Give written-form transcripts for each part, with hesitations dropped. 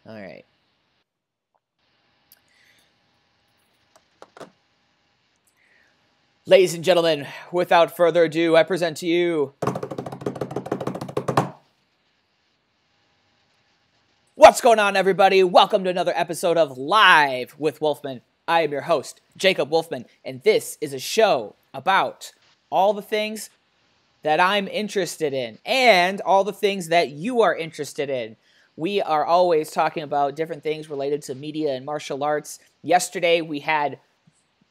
All right. Ladies and gentlemen, without further ado, I present to you what's going on, everybody? Welcome to another episode of Live with Wolfman. I am your host, Jacob Wolfman, and this is a show about all the things that I'm interested in and all the things that you are interested in. We are always talking about different things related to media and martial arts. Yesterday, we had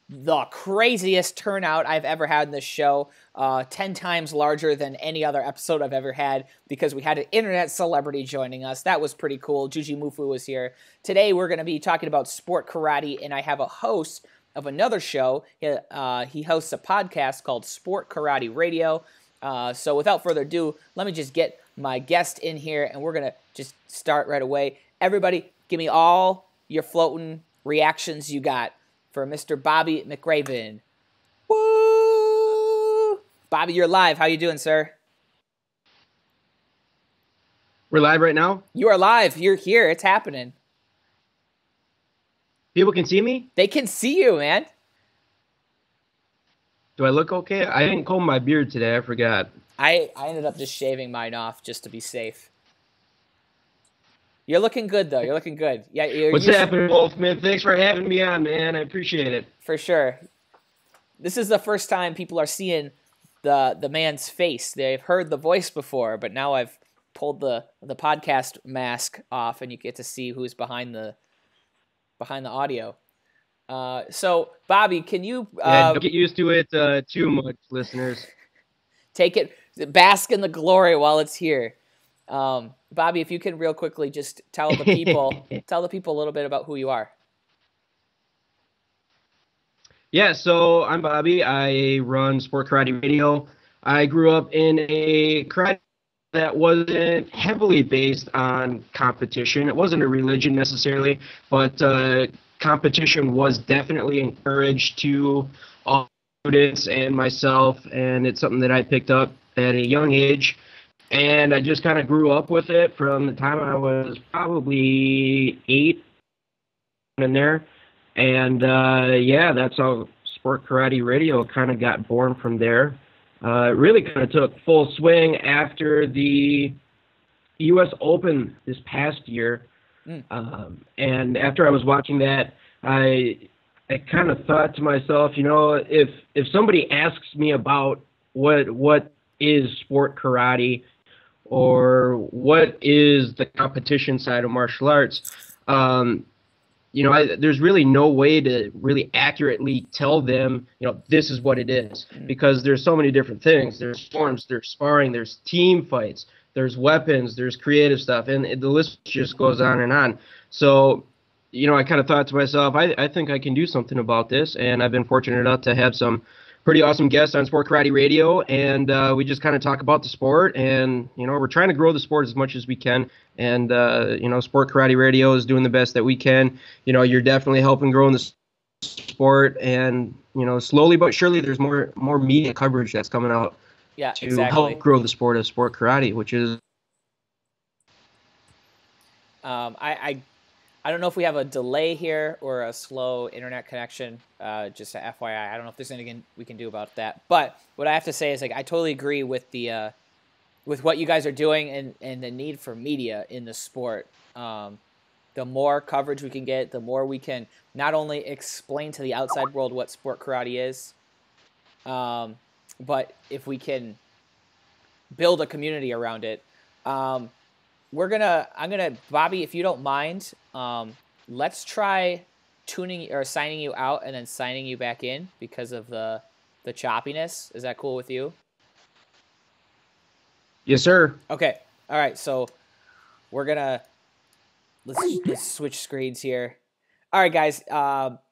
the craziest turnout I've ever had in this show, 10 times larger than any other episode I've ever had, because we had an internet celebrity joining us. That was pretty cool. Juji Mufu was here. Today we're going to be talking about sport karate, and I have a host of another show. He hosts a podcast called Sport Karate Radio. So without further ado, let me just get my guest in here, and we're going to just start right away. Everybody, give me all your floating reactions you got for Mr. Bobby McRaven. Woo! Bobby, you're live. How you doing, sir? We're live right now? You are live. You're here. It's happening. People can see me? They can see you, man. Do I look okay? I didn't comb my beard today. I forgot. I ended up just shaving mine off just to be safe. You're looking good, though. You're looking good. Yeah. What's happening, Wolfman? Thanks for having me on, man. I appreciate it. For sure. This is the first time people are seeing the man's face. They've heard the voice before, but now I've pulled the podcast mask off, and you get to see who's behind the audio. So, Bobby, can you... don't get used to it too much, listeners. Take it, bask in the glory while it's here. Bobby, if you can real quickly just tell the people a little bit about who you are. Yeah, so I'm Bobby. I run Sport Karate Radio. I grew up in a karate that wasn't heavily based on competition. It wasn't a religion necessarily, but competition was definitely encouraged to all students and myself, and it's something that I picked up at a young age. And I just kind of grew up with it from the time I was probably 8 in there. And, yeah, that's how Sport Karate Radio kind of got born from there. It really kind of took full swing after the U.S. Open this past year. And after I was watching that, I kind of thought to myself, you know, if somebody asks me about what is sport karate, or what is the competition side of martial arts, you know, there's really no way to really accurately tell them, you know, this is what it is, because there's so many different things. There's forms, there's sparring, there's team fights, there's weapons, there's creative stuff, and the list just goes on and on. So, you know, I kind of thought to myself, I think I can do something about this, and I've been fortunate enough to have some pretty awesome guests on Sport Karate Radio, and we just kind of talk about the sport, and, you know, we're trying to grow the sport as much as we can, and, you know, Sport Karate Radio is doing the best that we can. You know, you're definitely helping grow in the sport, and, you know, slowly but surely there's more media coverage that's coming out to help grow the sport of Sport Karate, which is... I don't know if we have a delay here or a slow internet connection, just a FYI. I don't know if there's anything we can do about that. But what I have to say is, like, I totally agree with the with what you guys are doing and the need for media in the sport. The more coverage we can get, the more we can not only explain to the outside world what sport karate is, but if we can build a community around it. I'm gonna, Bobby, if you don't mind, let's try tuning or signing you out and then signing you back in because of the choppiness. Is that cool with you? Yes, sir. Okay. All right. So we're gonna let's switch screens here. All right, guys.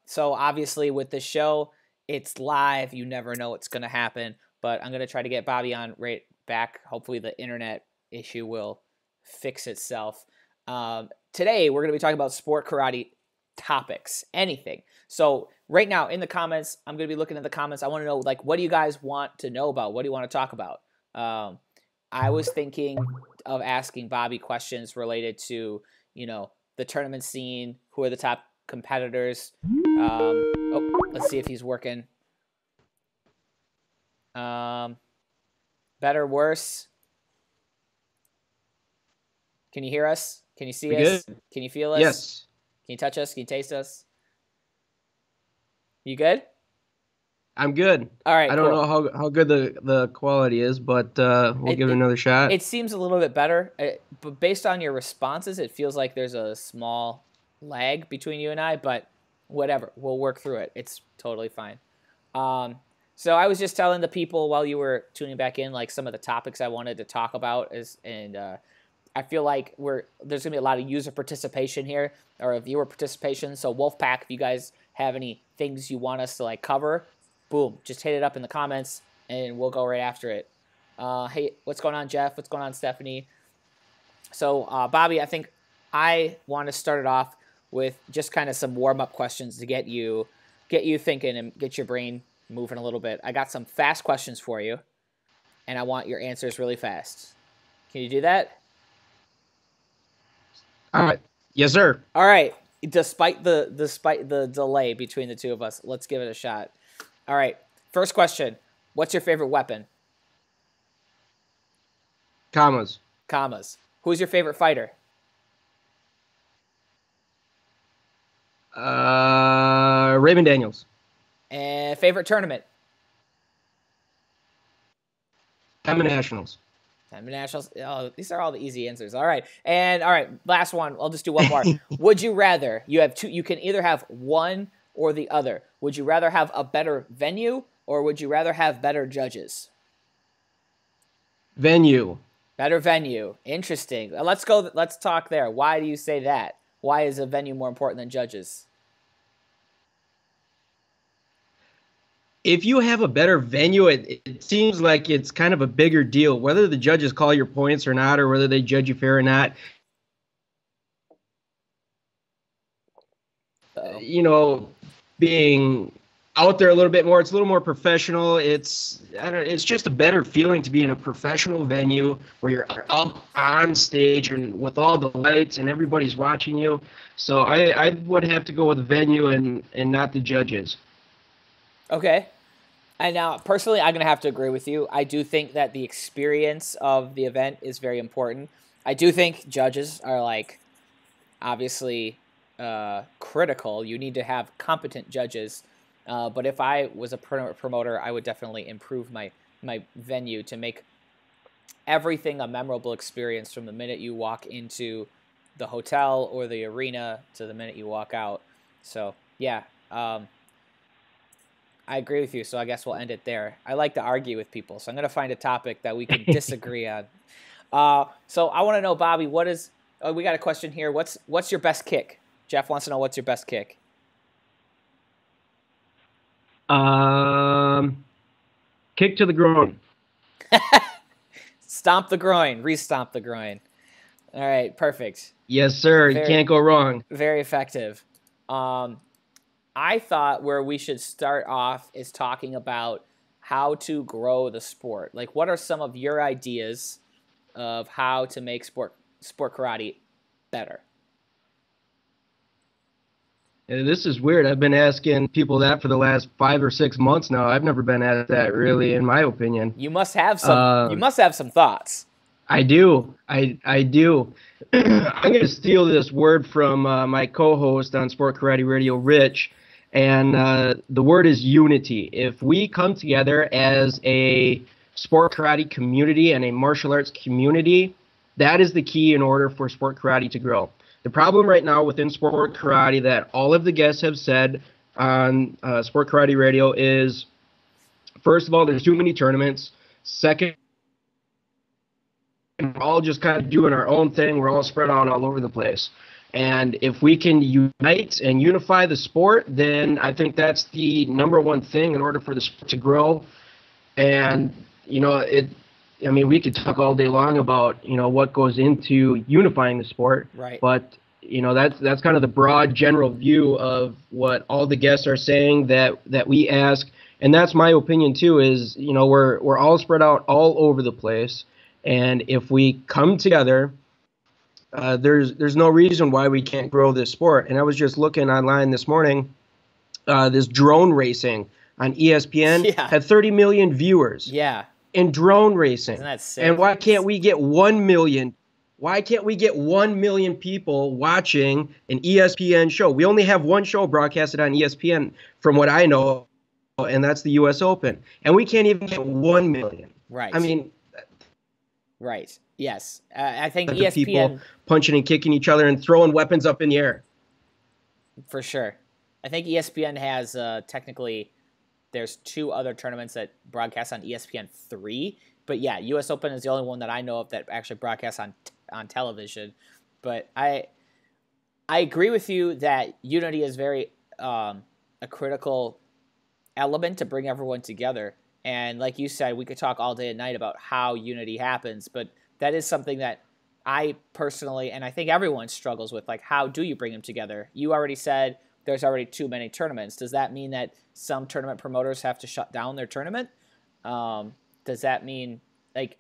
So obviously with this show, it's live. You never know what's gonna happen, but I'm gonna try to get Bobby on right back. Hopefully the internet issue will fix itself. Today we're going to be talking about sport karate topics, anything. So right now in the comments, I'm going to be looking at the comments. I want to know, like, what do you guys want to know about? What do you want to talk about? I was thinking of asking Bobby questions related to, you know, the tournament scene. Who are the top competitors? Let's see if he's working. Better, worse. Can you hear us? Can you see us? Good? Can you feel us? Yes. Can you touch us? Can you taste us? You good? I'm good. All right, I don't cool. know how good the quality is, but we'll give it another shot. It seems a little bit better, but based on your responses, it feels like there's a small lag between you and I, but whatever. We'll work through it. It's totally fine. So I was just telling the people while you were tuning back in, like some of the topics I wanted to talk about I feel like there's gonna be a lot of user participation here, or viewer participation. So Wolfpack, if you guys have any things you want us to like cover, boom, just hit it up in the comments, and we'll go right after it. Hey, what's going on, Jeff? What's going on, Stephanie? So Bobby, I think I want to start it off with just kind of some warm up questions to get you thinking and get your brain moving a little bit. I got some fast questions for you, and I want your answers really fast. Can you do that? All right. Yes, sir. All right. Despite the delay between the two of us, let's give it a shot. All right. First question. What's your favorite weapon? Commas. Who's your favorite fighter? Raymond Daniels. And favorite tournament? Diamond Nationals. Nationals. Oh, these are all the easy answers. All right. Last one. I'll just do one more. Would you rather? You have two. You can either have one or the other. Would you rather have a better venue, or would you rather have better judges? Venue. Better venue. Interesting. Let's go. Let's talk there. Why do you say that? Why is a venue more important than judges? If you have a better venue, it seems like it's kind of a bigger deal. Whether the judges call your points or not, or whether they judge you fair or not, being out there a little bit more, it's a little more professional. It's just a better feeling to be in a professional venue where you're up on stage and with all the lights and everybody's watching you. So I would have to go with the venue and not the judges. Okay. And now, personally, I'm going to have to agree with you. I do think that the experience of the event is very important. I do think judges are, obviously critical. You need to have competent judges. But if I was a promoter, I would definitely improve my venue to make everything a memorable experience from the minute you walk into the hotel or the arena to the minute you walk out. So, yeah. I agree with you, so I guess we'll end it there. I like to argue with people, so I'm going to find a topic that we can disagree on. So I want to know, Bobby, we got a question here. What's your best kick? Jeff wants to know what's your best kick. Kick to the groin. Stomp the groin. Re-stomp the groin. All right, perfect. Yes, sir. You can't go wrong. Very effective. I thought where we should start off is talking about how to grow the sport. Like, what are some of your ideas of how to make sport karate better? This is weird. I've been asking people that for the last 5 or 6 months now. I've never been asked that, really, in my opinion. You must have some. You must have some thoughts. I do. I do. I'm going to steal this word from my co-host on Sport Karate Radio, Rich, and the word is unity. If we come together as a sport karate community and a martial arts community, that is the key in order for sport karate to grow. The problem right now within sport karate that all of the guests have said on Sport Karate Radio is, first of all, there's too many tournaments. Second, we're all just kind of doing our own thing. We're all spread out all over the place. And if we can unite and unify the sport, then I think that's the number one thing in order for the sport to grow. And, we could talk all day long about, what goes into unifying the sport. Right. But, that's kind of the broad general view of what all the guests are saying that we ask. And that's my opinion, too, is, we're all spread out all over the place. And if we come together, there's no reason why we can't grow this sport. And I was just looking online this morning. This drone racing on ESPN had 30 million viewers. Yeah. In drone racing. Isn't that sick? And why can't we get 1 million? Why can't we get 1 million people watching an ESPN show? We only have one show broadcasted on ESPN, from what I know, and that's the U.S. Open. And we can't even get 1 million. Right. I mean, right. Yes. I think the ESPN people punching and kicking each other and throwing weapons up in the air. For sure. I think ESPN has technically. There's 2 other tournaments that broadcast on ESPN 3, but yeah, U.S. Open is the only one that I know of that actually broadcasts on television. But I agree with you that unity is very a critical element to bring everyone together. And like you said, we could talk all day and night about how unity happens, but that is something that I personally, and I think everyone struggles with, like, how do you bring them together? You already said there's already too many tournaments. Does that mean that some tournament promoters have to shut down their tournament? Does that mean, like,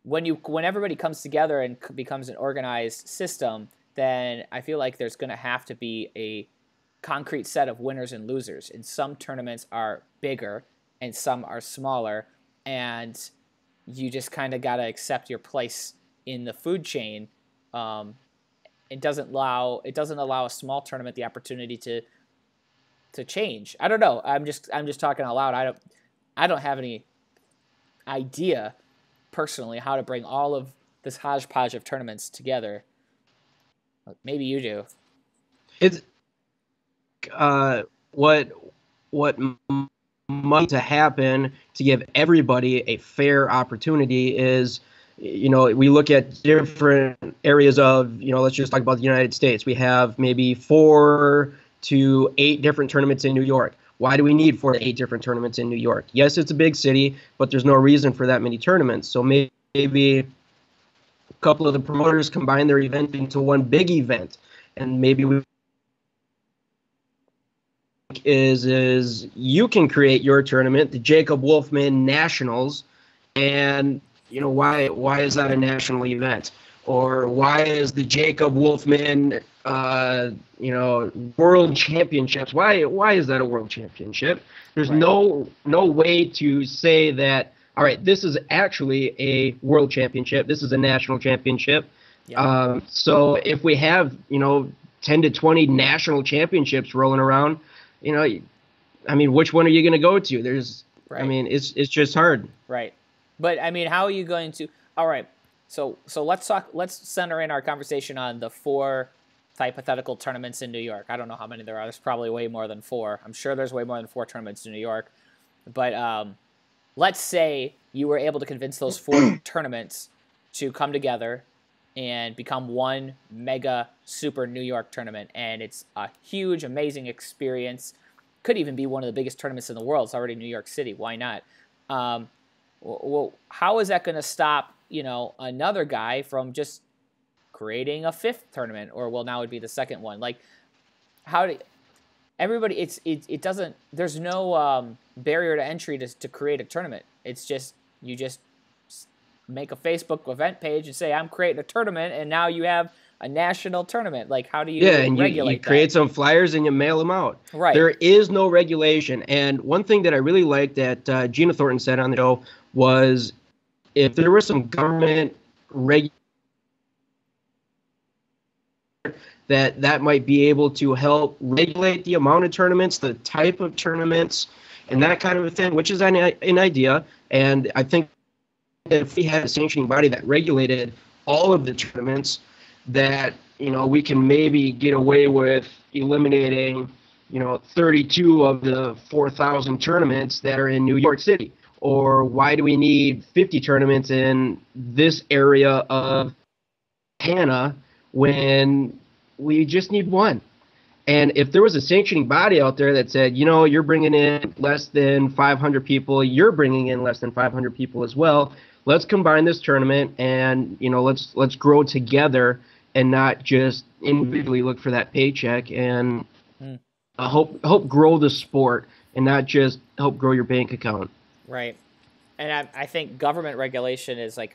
when everybody comes together and becomes an organized system, then I feel like there's going to have to be a concrete set of winners and losers. And some tournaments are bigger and some are smaller, and you just kind of got to accept your place in the food chain. It doesn't allow a small tournament the opportunity to change. I don't know. I'm just talking out loud. I don't have any idea personally how to bring all of this hodgepodge of tournaments together. Maybe you do. It's what must happen to give everybody a fair opportunity is, we look at different areas of, let's just talk about the United States. We have maybe 4 to 8 different tournaments in New York. Why do we need 4 to 8 different tournaments in New York? Yes, it's a big city, but there's no reason for that many tournaments. So maybe a couple of the promoters combine their event into one big event, and maybe is you can create your tournament, the Jacob Wolfman Nationals, and why is that a national event? Or why is the Jacob Wolfman World Championships? Why is that a world championship? There's no way to say that, all right, this is actually a world championship, this is a national championship. Yeah. So if we have 10 to 20 national championships rolling around, which one are you going to go to? There's it's just hard. Right. But how are you going to? All right. So let's talk. Let's center in our conversation on the 4 hypothetical tournaments in New York. I don't know how many there are. There's probably way more than 4. I'm sure there's way more than 4 tournaments in New York. But let's say you were able to convince those 4 tournaments to come together and become one mega super New York tournament, and it's a huge, amazing experience. Could even be one of the biggest tournaments in the world. It's already New York City. Why not? Well, how is that going to stop, another guy from just creating a 5th tournament, or now it'd be the second one? Like, how do everybody? It doesn't. There's no barrier to entry to create a tournament. It's just you just make a Facebook event page and say I'm creating a tournament, and now you have a national tournament. Like, how do you regulate you create some flyers and you mail them out. Right. There is no regulation. And one thing that I really liked that Gina Thornton said on the show was if there was some government that might be able to help regulate the amount of tournaments, the type of tournaments, and that kind of a thing, which is an idea. And I think if we had a sanctioning body that regulated all of the tournaments, that we can maybe get away with eliminating 32 of the 4,000 tournaments that are in New York City. Or why do we need 50 tournaments in this area of Hannah when we just need 1? And if there was a sanctioning body out there that said, you're bringing in less than 500 people, you're bringing in less than 500 people as well, let's combine this tournament and, let's grow together and not just individually look for that paycheck and help grow the sport and not just help grow your bank account. Right. And I think government regulation is like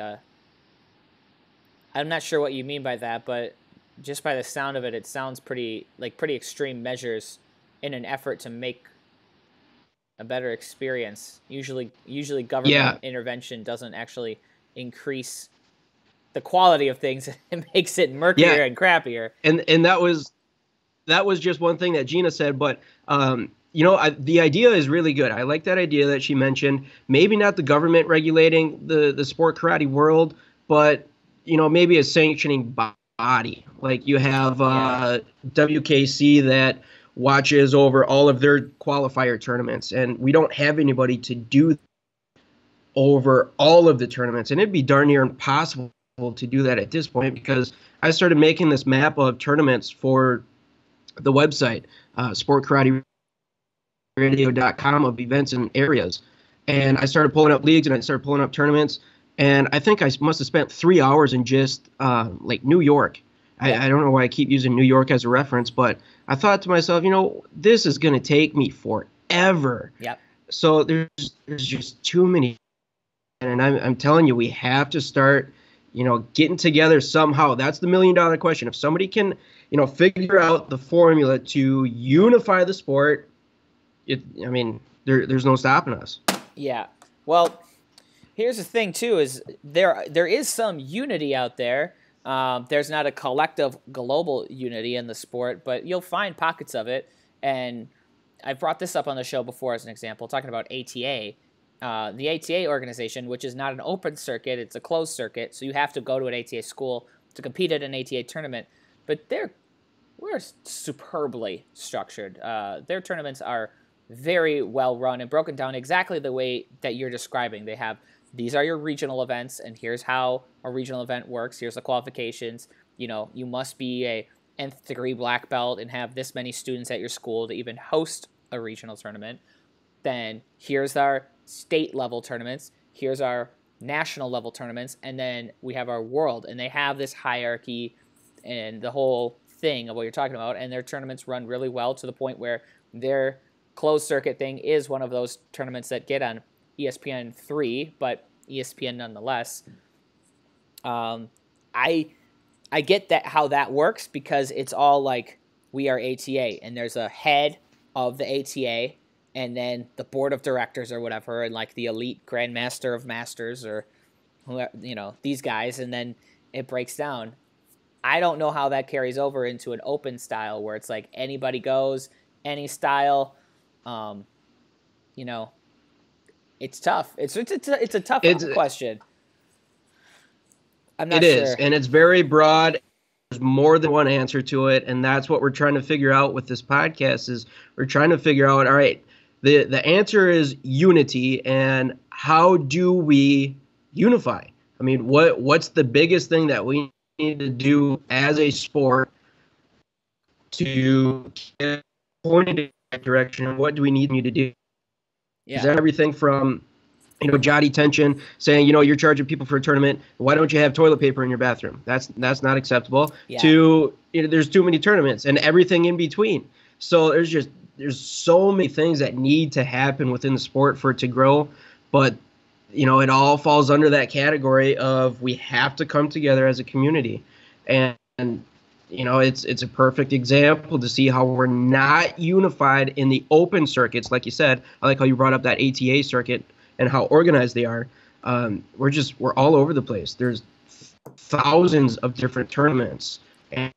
I'm not sure what you mean by that, but just by the sound of it, it sounds pretty extreme measures in an effort to make a better experience. Usually government Yeah, intervention doesn't actually increase the quality of things. It makes it yeah, murkier and crappier. and that was just one thing that Gina said, but the idea is really good. I like that idea that she mentioned. Maybe not the government regulating the sport karate world, but maybe a sanctioning body. Like you have WKC that watches over all of their qualifier tournaments, and we don't have anybody to do over all of the tournaments, and it'd be darn near impossible to do that at this point because I started making this map of tournaments for the website, sportkarateRadio.com, of events and areas. And I started pulling up leagues and I started pulling up tournaments. And I think I must have spent 3 hours in just like New York. I don't know why I keep using New York as a reference, but I thought to myself, this is going to take me forever. Yep. So there's just too many. And I'm telling you, we have to start, getting together somehow. That's the $1 million question. If somebody can, figure out the formula to unify the sport, there's no stopping us. Yeah. Well, here's the thing too: is there is some unity out there. There's not a collective global unity in the sport, but you'll find pockets of it. And I've brought this up on the show before as an example, talking about ATA. The ATA organization, which is not an open circuit, it's a closed circuit, so you have to go to an ATA school to compete at an ATA tournament. But we're superbly structured. Their tournaments are very well run and broken down exactly the way that you're describing. They have, these are your regional events, and here's how a regional event works. Here's the qualifications. You must be a nth degree black belt and have this many students at your school to even host a regional tournament. Then here's our state level tournaments. Here's our national level tournaments. And then we have our world. And they have this hierarchy and the whole thing of what you're talking about. And their tournaments run really well to the point where their closed circuit thing is one of those tournaments that get on ESPN3, but ESPN nonetheless. I get that how that works because it's all like we are ATA and there's a head of the ATA and then the board of directors or whatever, and like the elite grandmaster of masters or these guys, and then it breaks down. I don't know how that carries over into an open style where it's like anybody goes, any style. It's tough. It's a tough question. I'm not sure. It is, and it's very broad. There's more than one answer to it, and that's what we're trying to figure out with this podcast. Is we're trying to figure out, all right, the answer is unity, and how do we unify? I mean, what's the biggest thing that we need to do as a sport to get pointed in that direction, and what do we need you to do? Yeah. Is that everything from Jotty Tension saying, you're charging people for a tournament, why don't you have toilet paper in your bathroom? That's not acceptable. Yeah. To there's too many tournaments and everything in between. So there's so many things that need to happen within the sport for it to grow, but it all falls under that category of we have to come together as a community. And it's a perfect example to see how we're not unified in the open circuits. Like you said, I like how you brought up that ATA circuit and how organized they are. We're all over the place. There's thousands of different tournaments. And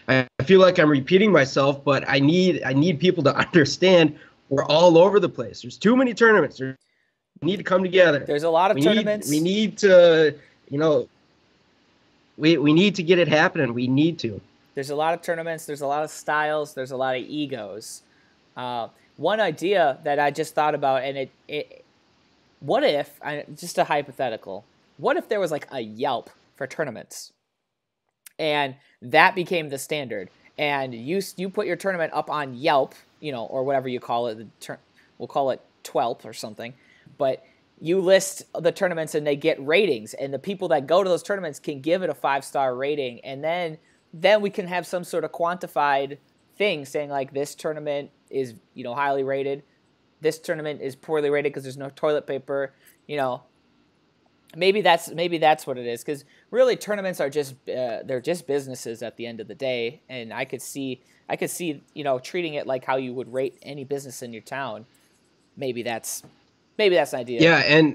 I feel like I'm repeating myself, but I need people to understand we're all over the place. There's too many tournaments. We need to come together. There's a lot of tournaments. We need to, we need to get it happening. We need to. There's a lot of tournaments. There's a lot of styles. There's a lot of egos. One idea that I just thought about, and what if, just a hypothetical, what if there was like a Yelp for tournaments, and that became the standard, and you put your tournament up on Yelp, or whatever you call it, we'll call it 12th or something, but you list the tournaments and they get ratings, and the people that go to those tournaments can give it a 5-star rating, and then we can have some sort of quantified thing saying like this tournament is highly rated, this tournament is poorly rated because there's no toilet paper, maybe that's what it is, because really tournaments are just they're just businesses at the end of the day, and I could see treating it like how you would rate any business in your town. Maybe that's an idea. Yeah,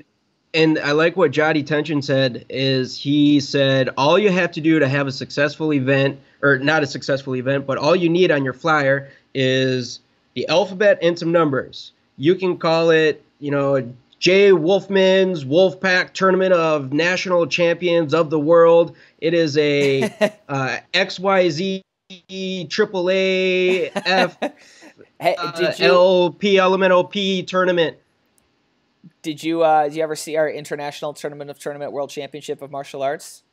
and I like what Jody Tension said. Is he said all you have to do to have a successful event, or not a successful event, but all you need on your flyer is the alphabet and some numbers. You can call it, J. Wolfman's Wolfpack Tournament of National Champions of the World. It is a XYZ AAA F LP Elemental P tournament. Did you ever see our International Tournament World Championship of Martial Arts?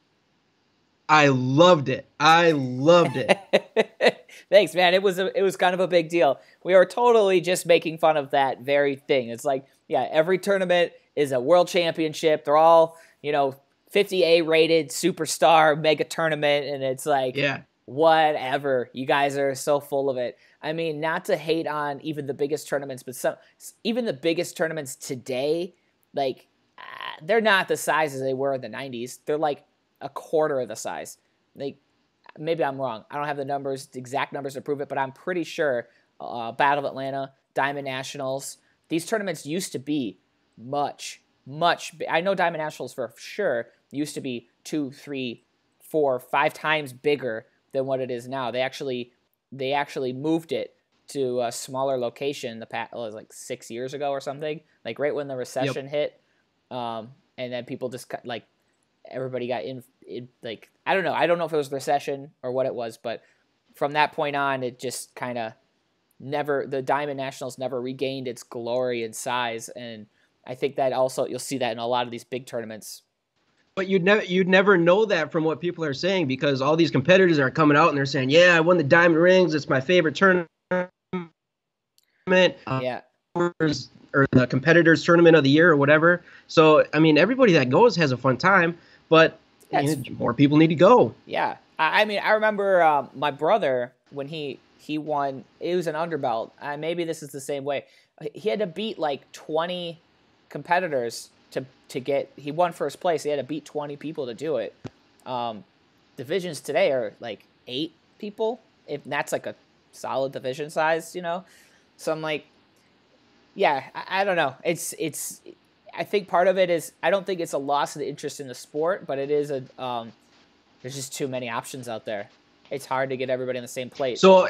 I loved it. Thanks, man. It was kind of a big deal. We were totally just making fun of that very thing. It's like, yeah, every tournament is a world championship. They're all, 50A rated superstar mega tournament, and it's like, yeah, whatever. You guys are so full of it. I mean, not to hate on even the biggest tournaments, but even the biggest tournaments today, like, they're not the size as they were in the 90s. They're like a quarter of the size. Like, maybe I'm wrong. I don't have the exact numbers to prove it, but I'm pretty sure Battle of Atlanta, Diamond Nationals, these tournaments used to be much, I know Diamond Nationals for sure used to be 2, 3, 4, 5 times bigger than what it is now. They actually moved it to a smaller location it was like 6 years ago or something, like right when the recession hit. And then people just like, everybody got in like, I don't know if it was recession or what it was, but from that point on, it just kind of the Diamond Nationals never regained its glory and size. And I think that also, you'll see that in a lot of these big tournaments. But you'd never know that from what people are saying, because all these competitors are coming out and they're saying, yeah, I won the Diamond Rings. It's my favorite tournament. Yeah. Or the competitors tournament of the year or whatever. So, I mean, everybody that goes has a fun time, but more people need to go. Yeah. I mean, I remember my brother, when he won, it was an underbelt. Maybe this is the same way. He had to beat like 20 competitors to get, he won first place. He had to beat 20 people to do it. Divisions today are like 8 people, if that's like a solid division size, So I'm like, yeah, I don't know. It's I think part of it is, I don't think it's a loss of the interest in the sport, but it is there's just too many options out there. It's hard to get everybody on the same plate. So,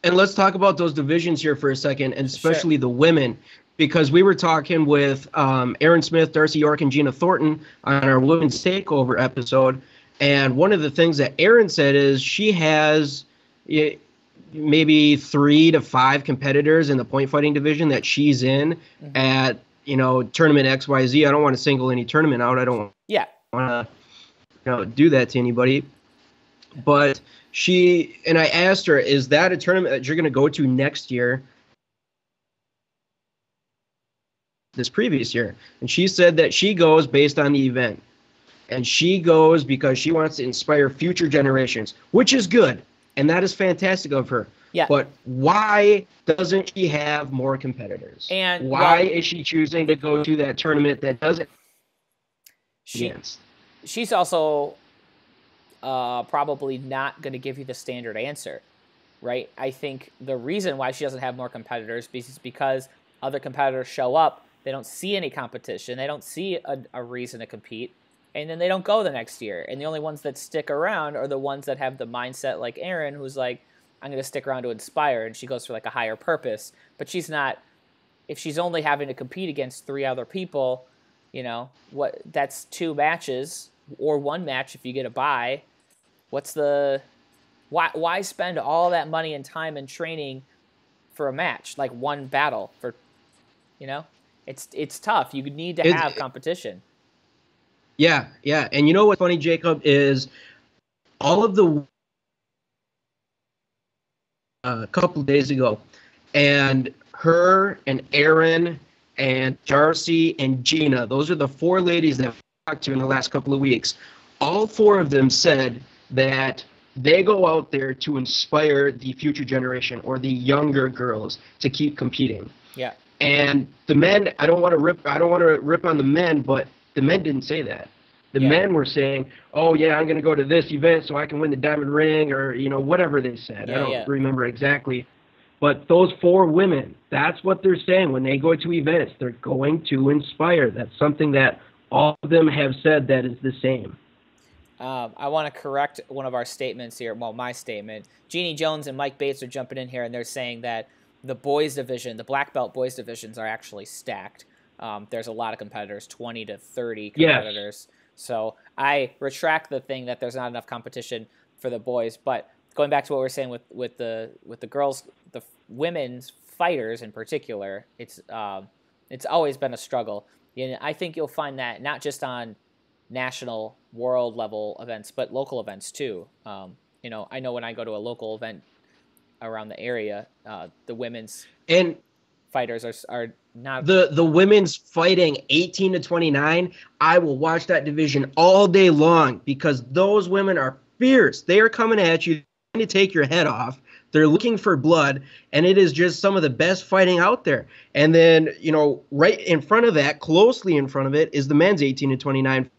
and let's talk about those divisions here for a second, and especially the women, because we were talking with Aaron Smith, Darcy York, and Gina Thornton on our Women's Takeover episode, and one of the things that Aaron said is she has maybe 3 to 5 competitors in the point fighting division that she's in at, tournament XYZ. I don't want to single any tournament out. I don't want to do that to anybody. But I asked her, is that a tournament that you're going to go to next year, this previous year? And she said that she goes based on the event. And she goes because she wants to inspire future generations, which is good. And that is fantastic of her. Yeah. But why doesn't she have more competitors? And why is she choosing to go to that tournament that doesn't? She's also probably not going to give you the standard answer, right? I think the reason why she doesn't have more competitors is because other competitors show up, they don't see any competition, they don't see a reason to compete, and then they don't go the next year. And the only ones that stick around are the ones that have the mindset like Erin, who's like, I'm going to stick around to inspire, and she goes for like a higher purpose. But she's not, if she's only having to compete against 3 other people, that's 2 matches or 1 match if you get a bye. Why spend all that money and time and training for a match, like 1 battle for, it's tough. You need to have competition. Yeah. And you know what's funny, Jacob, is all of the a couple of days ago, and her and Aaron and Darcy and Gina, those are the 4 ladies that I've talked to in the last couple of weeks. All 4 of them said that they go out there to inspire the future generation or the younger girls to keep competing. Yeah. And the men, I don't want to rip on the men, but The men didn't say that. The Yeah. men were saying, "Oh yeah, I'm going to go to this event so I can win the diamond ring," or whatever they said. Yeah, I don't yeah. remember exactly. But those 4 women, that's what they're saying when they go to events. They're going to inspire. That's something that all of them have said that is the same. I want to correct one of our statements here. Well, my statement. Jeannie Jones and Mike Bates are jumping in here, and they're saying that the boys division, the black belt boys divisions, are actually stacked. There's a lot of competitors, 20 to 30 competitors. Yes. So I retract the thing that there's not enough competition for the boys. But going back to what we were saying with the girls, the women's fighters in particular, it's always been a struggle. And I think you'll find that not just on national, world level events, but local events too. I know when I go to a local event around the area, the women's and fighters are not the women's fighting 18 to 29. I will watch that division all day long because those women are fierce. They are coming at you, trying to take your head off. They're looking for blood, and it is just some of the best fighting out there. And then, right in front of that, closely in front of it, is the men's 18 to 29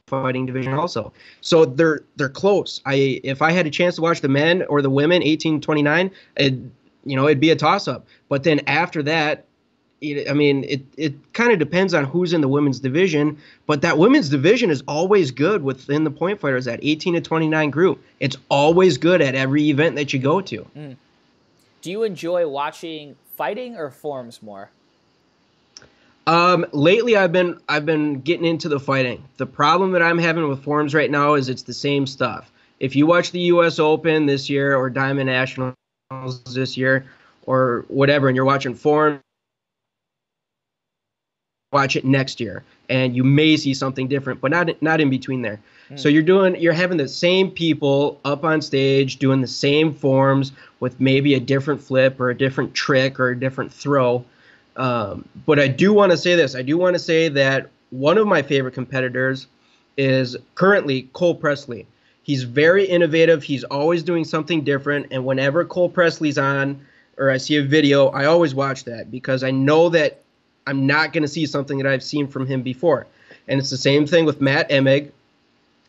fighting division also. So they're close. If I had a chance to watch the men or the women 18 to 29, it'd be a toss-up. But then after that, it kind of depends on who's in the women's division, but that women's division is always good within the point fighters, that 18 to 29 group. It's always good at every event that you go to. Do you enjoy watching fighting or forms more? Lately I've been getting into the fighting. The problem that I'm having with forms right now is it's the same stuff. If you watch the US Open this year or Diamond Nationals this year or whatever, and you're watching forms, watch it next year and you may see something different, but not in between there. So you're having the same people up on stage doing the same forms with maybe a different flip or a different trick or a different throw. But I do want to say this. I do want to say that one of my favorite competitors is currently Cole Presley. He's very innovative. He's always doing something different. And whenever Cole Presley's on or I see a video, I always watch that because I know that I'm not going to see something that I've seen from him before. And it's the same thing with Matt Emig.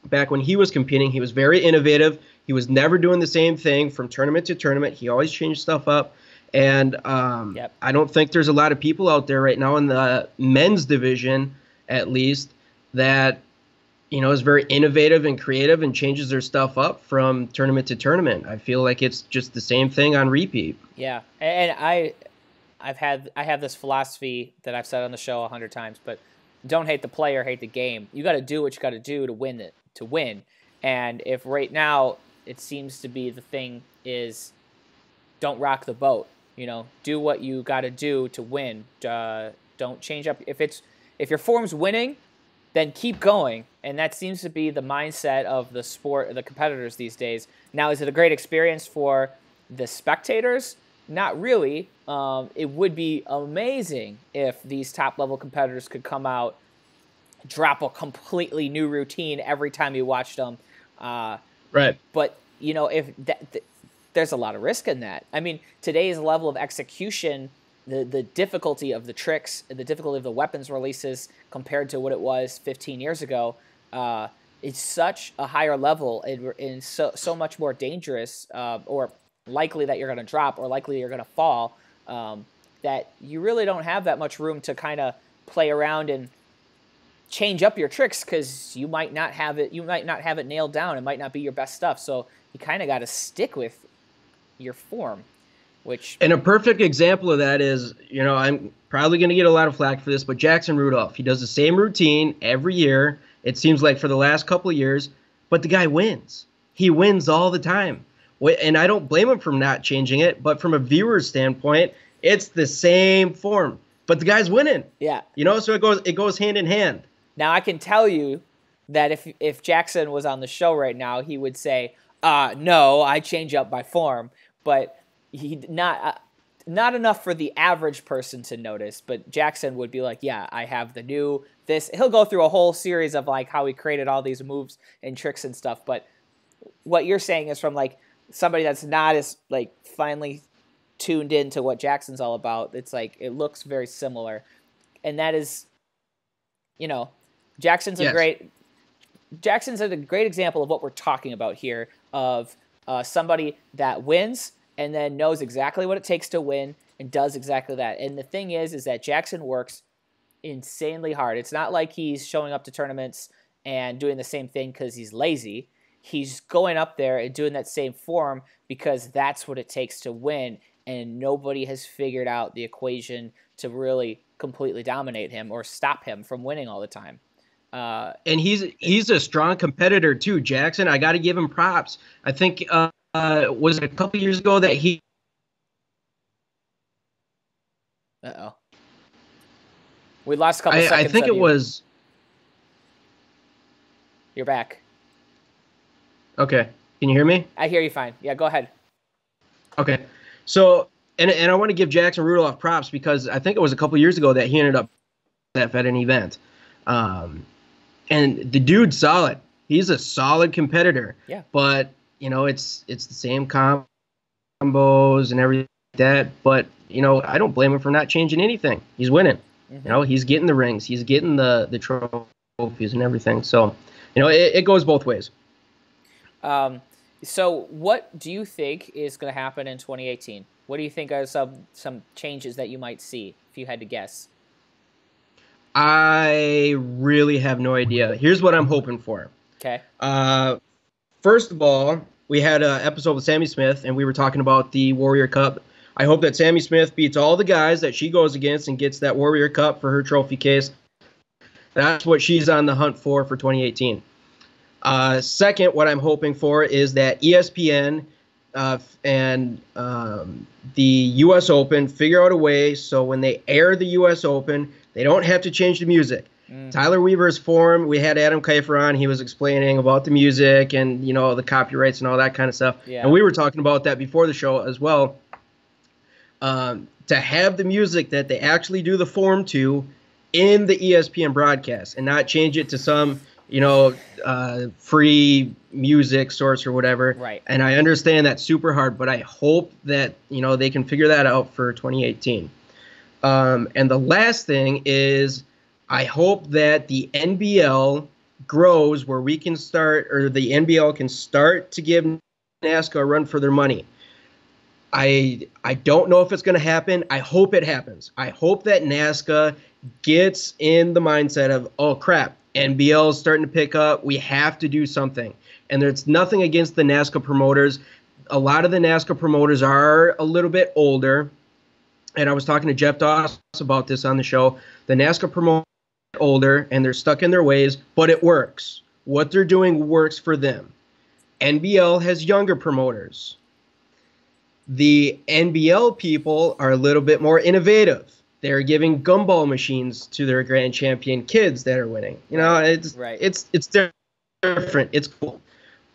Back when he was competing, he was very innovative. He was never doing the same thing from tournament to tournament. He always changed stuff up. And I don't think there's a lot of people out there right now in the men's division, at least, that is very innovative and creative and changes their stuff up from tournament to tournament. I feel like it's just the same thing on repeat. Yeah, and I have this philosophy that I've said on the show 100 times, but don't hate the player, hate the game. You got to do what you got to do to win it, to win. And if right now it seems to be the thing is don't rock the boat. Do what you got to do to win. Don't change up. If your form's winning, then keep going. And that seems to be the mindset of the sport, the competitors these days. Now, is it a great experience for the spectators? Not really. It would be amazing if these top-level competitors could come out, drop a completely new routine every time you watched them. Right. But, if there's a lot of risk in that. I mean, today's level of execution, the difficulty of the tricks, the difficulty of the weapons releases compared to what it was 15 years ago, it's such a higher level and so much more dangerous or likely that you're going to drop or likely you're going to fall, that you really don't have that much room to kind of play around and change up your tricks because you might not have it nailed down. It might not be your best stuff. So you kind of got to stick with your form, and a perfect example of that is, I'm probably going to get a lot of flack for this, but Jackson Rudolph, he does the same routine every year. It seems like for the last couple of years, but the guy wins. He wins all the time. And I don't blame him for not changing it, but from a viewer's standpoint, it's the same form, but the guy's winning. Yeah. So it goes hand in hand. Now I can tell you that if Jackson was on the show right now, he would say, no, I change up my form, but he not enough for the average person to notice. But Jackson would be like, yeah, I have the new this. He'll go through a whole series of like how he created all these moves and tricks and stuff. But what you're saying is from like somebody that's not as like finely tuned into what Jackson's all about. It's like it looks very similar, and that is you know, Jackson's Yes. Jackson's a great example of what we're talking about here, of somebody that wins and then knows exactly what it takes to win and does exactly that. And the thing is that Jackson works insanely hard. It's not like he's showing up to tournaments and doing the same thing because he's lazy. He's going up there and doing that same form because that's what it takes to win, and nobody has figured out the equation to really completely dominate him or stop him from winning all the time. And he's a strong competitor too, Jackson. I got to give him props. I think was it a couple years ago that he. Uh-oh. We lost a couple seconds. I think it was. You're back. Okay. Can you hear me? I hear you fine. Yeah, go ahead. Okay. So, and I want to give Jackson Rudolph props because I think it was a couple years ago that he ended up at an event. And the dude's solid. He's a solid competitor. Yeah. But, you know, it's the same combos and everything like that. But, you know, I don't blame him for not changing anything. He's winning. Mm-hmm. You know, he's getting the rings. He's getting the trophies and everything. So, you know, it goes both ways. So what do you think is going to happen in 2018? What do you think are some changes that you might see, if you had to guess? I really have no idea. Here's what I'm hoping for. Okay. First of all, we had an episode with Sammy Smith, and we were talking about the Warrior Cup. I hope that Sammy Smith beats all the guys that she goes against and gets that Warrior Cup for her trophy case. That's what she's on the hunt for 2018. Second, what I'm hoping for is that ESPN and the U.S. Open figure out a way so when they air the U.S. Open, they don't have to change the music. Tyler Weaver's forum, we had Adam Kiefer on. He was explaining about the music and, you know, the copyrights and all that kind of stuff. Yeah. And we were talking about that before the show as well. To have the music that they actually do the form to in the ESPN broadcast and not change it to some, you know, free music source or whatever. Right. And I understand that's super hard, but I hope that, you know, they can figure that out for 2018. And the last thing is I hope that the NBL grows where we can start, or the NBL can start to give NASCAR a run for their money. I don't know if it's going to happen. I hope it happens. I hope that NASCAR gets in the mindset of, oh, crap, NBL is starting to pick up. We have to do something. And there's nothing against the NASCAR promoters. A lot of the NASCAR promoters are a little bit older. And I was talking to Jeff Doss about this on the show. The NASCAR promoters are older, and they're stuck in their ways, but it works. What they're doing works for them. NBL has younger promoters. The NBL people are a little bit more innovative. They're giving gumball machines to their grand champion kids that are winning. You know, it's different. It's cool.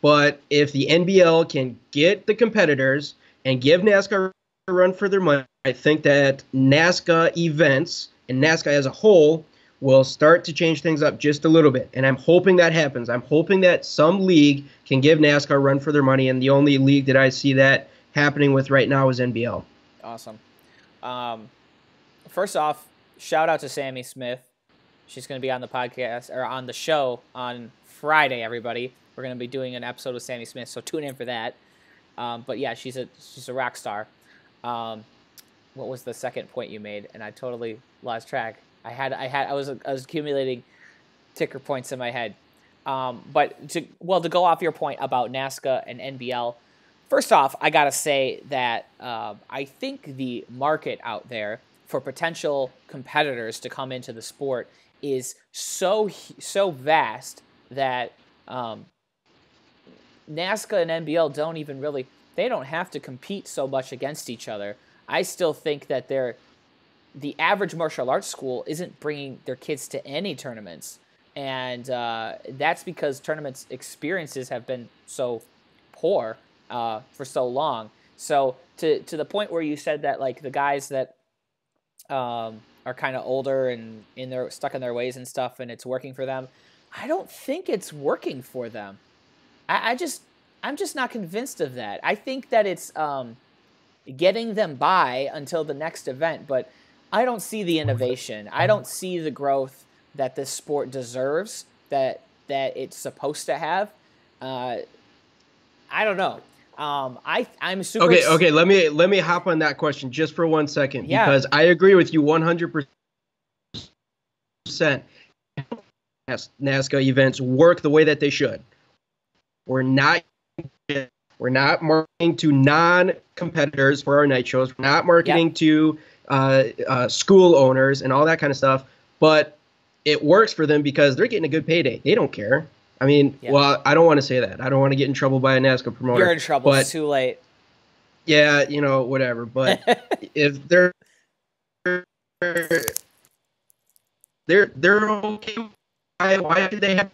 But if the NBL can get the competitors and give NASCAR a run for their money, I think that NASCAR events and NASCAR as a whole will start to change things up just a little bit. And I'm hoping that happens. I'm hoping that some league can give NASCAR a run for their money. And the only league that I see that happening with right now is NBL. Awesome. First off, shout out to Sammy Smith. She's going to be on the podcast, or on the show on Friday, everybody. We're going to be doing an episode with Sammy Smith, so tune in for that. But yeah, she's a rock star. What was the second point you made? And I totally lost track. I was accumulating ticker points in my head. But to go off your point about NASCAR and NBL, first off, I gotta say that I think the market out there for potential competitors to come into the sport is so vast that NASCAR and NBL don't have to compete so much against each other. I still think that the average martial arts school isn't bringing their kids to any tournaments, and that's because tournaments experiences have been so poor for so long. So to the point where you said that, like, the guys that are kind of older and stuck in their ways and stuff, and it's working for them, I don't think it's working for them. I'm just not convinced of that. I think that it's getting them by until the next event, but I don't see the innovation. I don't see the growth. that this sport deserves, that it's supposed to have. I don't know. I'm super. Okay. Let me hop on that question just for 1 second, Yeah. because I agree with you 100%. NASCAR events work the way that they should. We're not marketing to non-competitors for our night shows. We're not marketing to school owners and all that kind of stuff. But it works for them because they're getting a good payday. They don't care. I mean, well, I don't want to say that. I don't want to get in trouble by a NASCAR promoter. You're in trouble. It's too late. Yeah, whatever. But if they're okay, why do they have?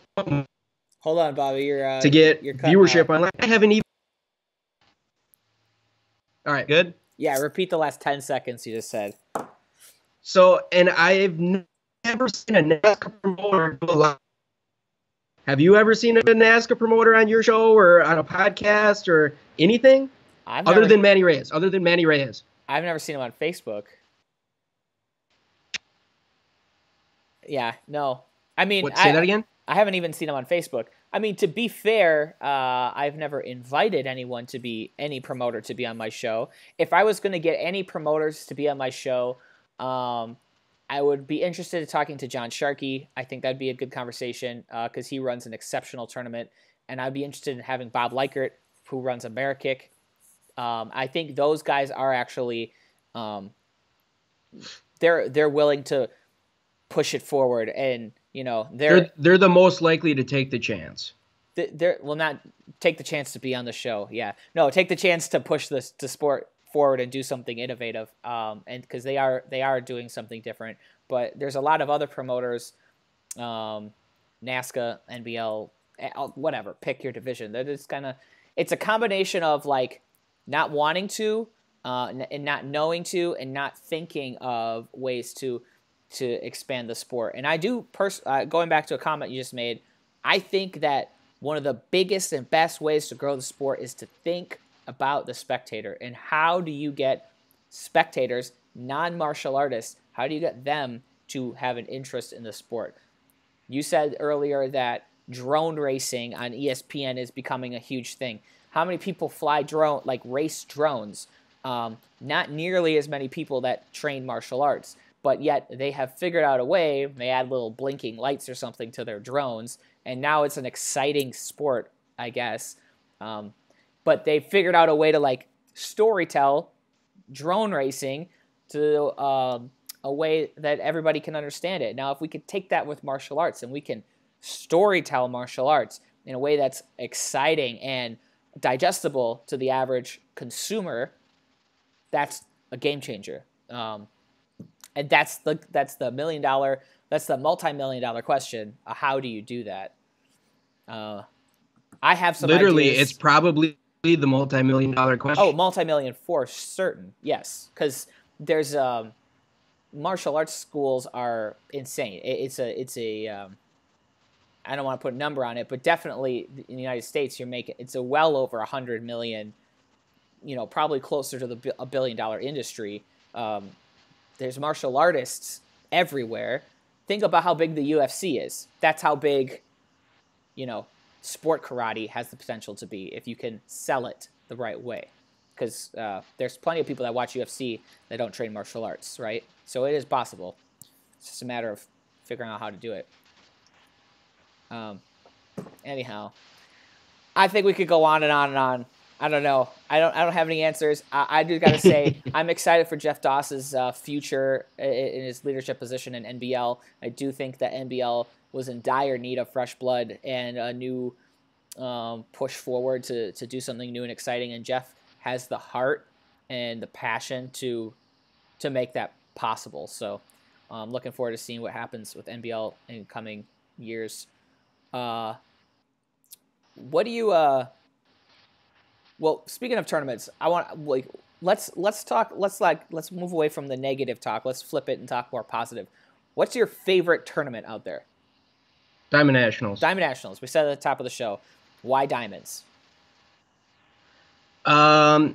Hold on, Bobby. You're to get you're viewership online. I haven't even. All right, good. Yeah, repeat the last 10 seconds you just said. So, and I've never seen a NASCAR promoter do a live. Have you ever seen a NASCAR promoter on your show or on a podcast or anything? Other than Manny Reyes. I've never seen him on Facebook. Yeah, no. I mean, say that again? I haven't even seen him on Facebook. I mean, to be fair, I've never invited any promoter to be on my show. If I was going to get any promoters to be on my show, I would be interested in talking to John Sharkey. I think that'd be a good conversation because he runs an exceptional tournament. And I'd be interested in having Bob Likert, who runs Amerikick. I think those guys are actually they're willing to push it forward, and they're the most likely to take the chance. Will not take the chance to be on the show. Yeah, no, take the chance to push the sport forward and do something innovative. And because they are doing something different. But there's a lot of other promoters, NASCAR, NBL, whatever. Pick your division. They're just it's a combination of like not wanting to, and not knowing to, and not thinking of ways to expand the sport. And I do, going back to a comment you just made, I think that one of the biggest and best ways to grow the sport is to think about the spectator. And how do you get spectators, non-martial artists, how do you get them to have an interest in the sport? You said earlier that drone racing on ESPN is becoming a huge thing. How many people fly race drones? Not nearly as many people that train martial arts. But yet they have figured out a way, they add little blinking lights or something to their drones, and now it's an exciting sport, I guess. But they figured out a way to storytell drone racing to a way that everybody can understand it. Now, if we could take that with martial arts and we can storytell martial arts in a way that's exciting and digestible to the average consumer, that's a game changer. And that's the multi-million-dollar question. How do you do that? I have some literally ideas. It's probably the multi-million-dollar question. Oh, multi-million for certain. Yes, because there's martial arts schools are insane. It's a I don't want to put a number on it, but definitely in the United States it's a well over 100 million. Probably closer to the $1 billion industry. There's martial artists everywhere. Think about how big the UFC is. That's how big, sport karate has the potential to be if you can sell it the right way. Because there's plenty of people that watch UFC that don't train martial arts, right? So it is possible. It's just a matter of figuring out how to do it. Anyhow, I think we could go on and on and on. I don't know. I don't have any answers. I do got to say, I'm excited for Jeff Doss's future in his leadership position in NBL. I do think that NBL was in dire need of fresh blood and a new push forward to do something new and exciting. And Jeff has the heart and the passion to make that possible. So I'm looking forward to seeing what happens with NBL in coming years. What do you Well, speaking of tournaments, I want let's move away from the negative talk. Let's flip it and talk more positive. What's your favorite tournament out there? Diamond Nationals. Diamond Nationals. We said at the top of the show. Why diamonds? I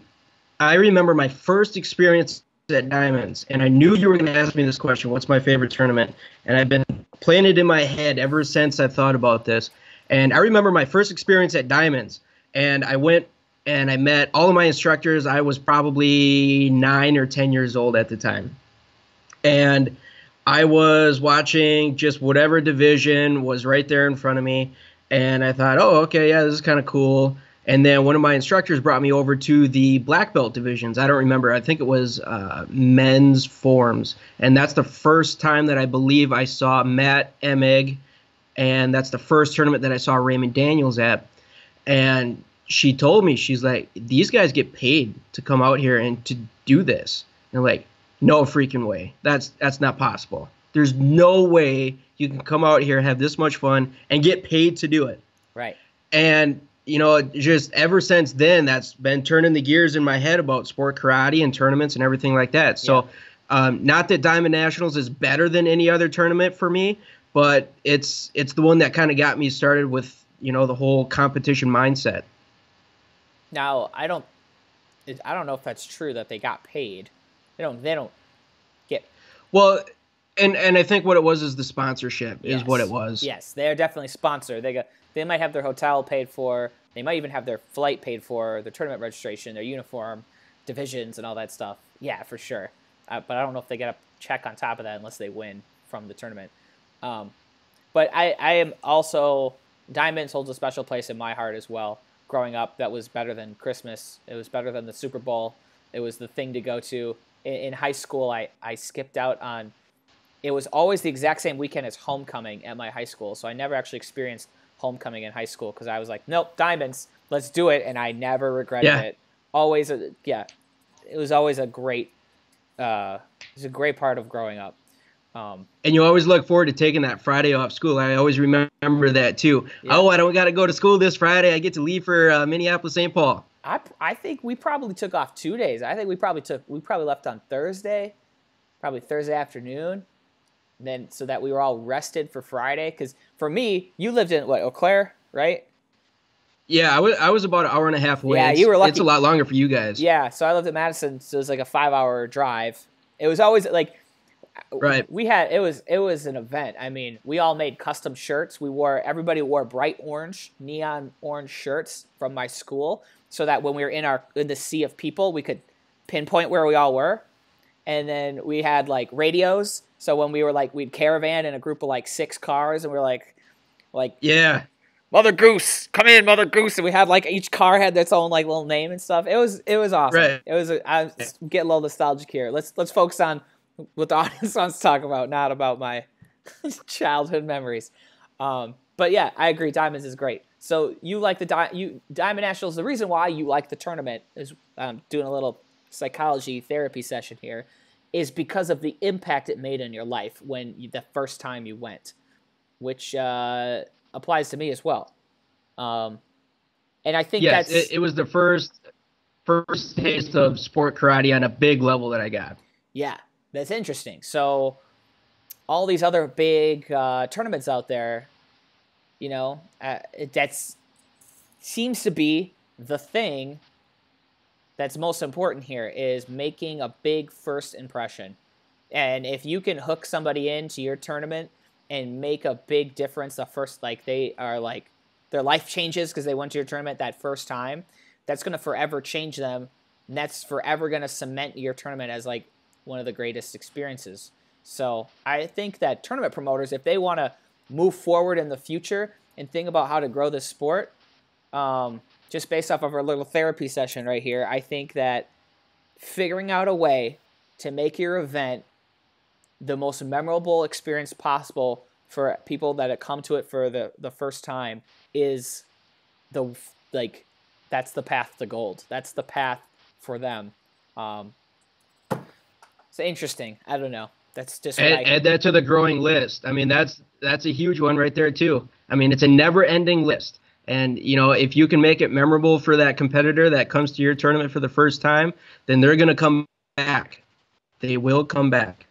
remember my first experience at Diamonds, and I knew you were going to ask me this question. What's my favorite tournament? And I've been planted in my head ever since I thought about this. And I remember my first experience at Diamonds, and I went and I met all of my instructors. I was probably 9 or 10 years old at the time. And I was watching just whatever division was right there in front of me. And I thought, oh, okay, yeah, this is kind of cool. And then one of my instructors brought me over to the black belt divisions. I don't remember. I think it was men's forms. And that's the first time that I believe I saw Matt Emig. And that's the first tournament that I saw Raymond Daniels at. And she told me, she's like, these guys get paid to come out here and to do this. And I'm like, no freaking way. That's not possible. There's no way you can come out here, have this much fun, and get paid to do it. Right. And just ever since then, that's been turning the gears in my head about sport karate and tournaments and everything like that. So, not that Diamond Nationals is better than any other tournament for me, but it's the one that kind of got me started with, the whole competition mindset. Now, I don't know if that's true that they got paid. They don't get. Well, and I think what it was is the sponsorship is what it was. Yes, they are definitely sponsored. They might have their hotel paid for. They might even have their flight paid for, their tournament registration, their uniform, divisions, and all that stuff. Yeah, for sure. But I don't know if they get a check on top of that unless they win from the tournament. But I am also, Diamonds holds a special place in my heart as well. Growing up, that was better than Christmas. It was better than the Super Bowl. It was the thing to go to. In high school, I skipped out on. It was always the exact same weekend as homecoming at my high school, so I never actually experienced homecoming in high school because I was like, nope, Diamonds, let's do it, and I never regretted it. Always, it was always a great, part of growing up. And you always look forward to taking that Friday off school. I always remember that too. Yeah. Oh, I don't got to go to school this Friday. I get to leave for Minneapolis, St. Paul. I think we probably took off 2 days. I think we probably left on Thursday, probably Thursday afternoon. Then so that we were all rested for Friday. Because for me, you lived in Eau Claire, right? Yeah, I was about an hour and a half away. Yeah, you were lucky. It's a lot longer for you guys. Yeah, so I lived at Madison, so it was like a 5-hour drive. It was always like, right. It was an event. I mean, we all made custom shirts. Everybody wore bright orange, neon orange shirts from my school, so that when we were in the sea of people, we could pinpoint where we all were. And then we had like radios. So when we were like, we'd caravan in a group of like 6 cars, and we were like, yeah, Mother Goose, come in, Mother Goose, and we had like each car had its own like little name and stuff. It was awesome. Right. I get a little nostalgic here. Let's focus on what the audience wants to talk about, not about my childhood memories. But yeah, I agree. Diamonds is great. So you like Diamond Nationals. The reason why you like the tournament is doing a little psychology therapy session here. Is because of the impact it made in your life the first time you went, which applies to me as well. And I think it was the first taste of sport karate on a big level that I got. Yeah, that's interesting. So all these other big tournaments out there, that's seems to be the thing that's most important here is making a big first impression. And if you can hook somebody into your tournament and make a big difference their life changes because they went to your tournament that first time, that's going to forever change them. And that's forever going to cement your tournament as like one of the greatest experiences. So I think that tournament promoters, if they want to move forward in the future and think about how to grow this sport, just based off of our little therapy session right here, I think that figuring out a way to make your event the most memorable experience possible for people that have come to it for the first time is that's the path to gold. That's the path for them. It's interesting. I don't know. That's just add that to the growing list. I mean, that's a huge one right there too. I mean, it's a never-ending list. And, if you can make it memorable for that competitor that comes to your tournament for the first time, then they're going to come back. They will come back.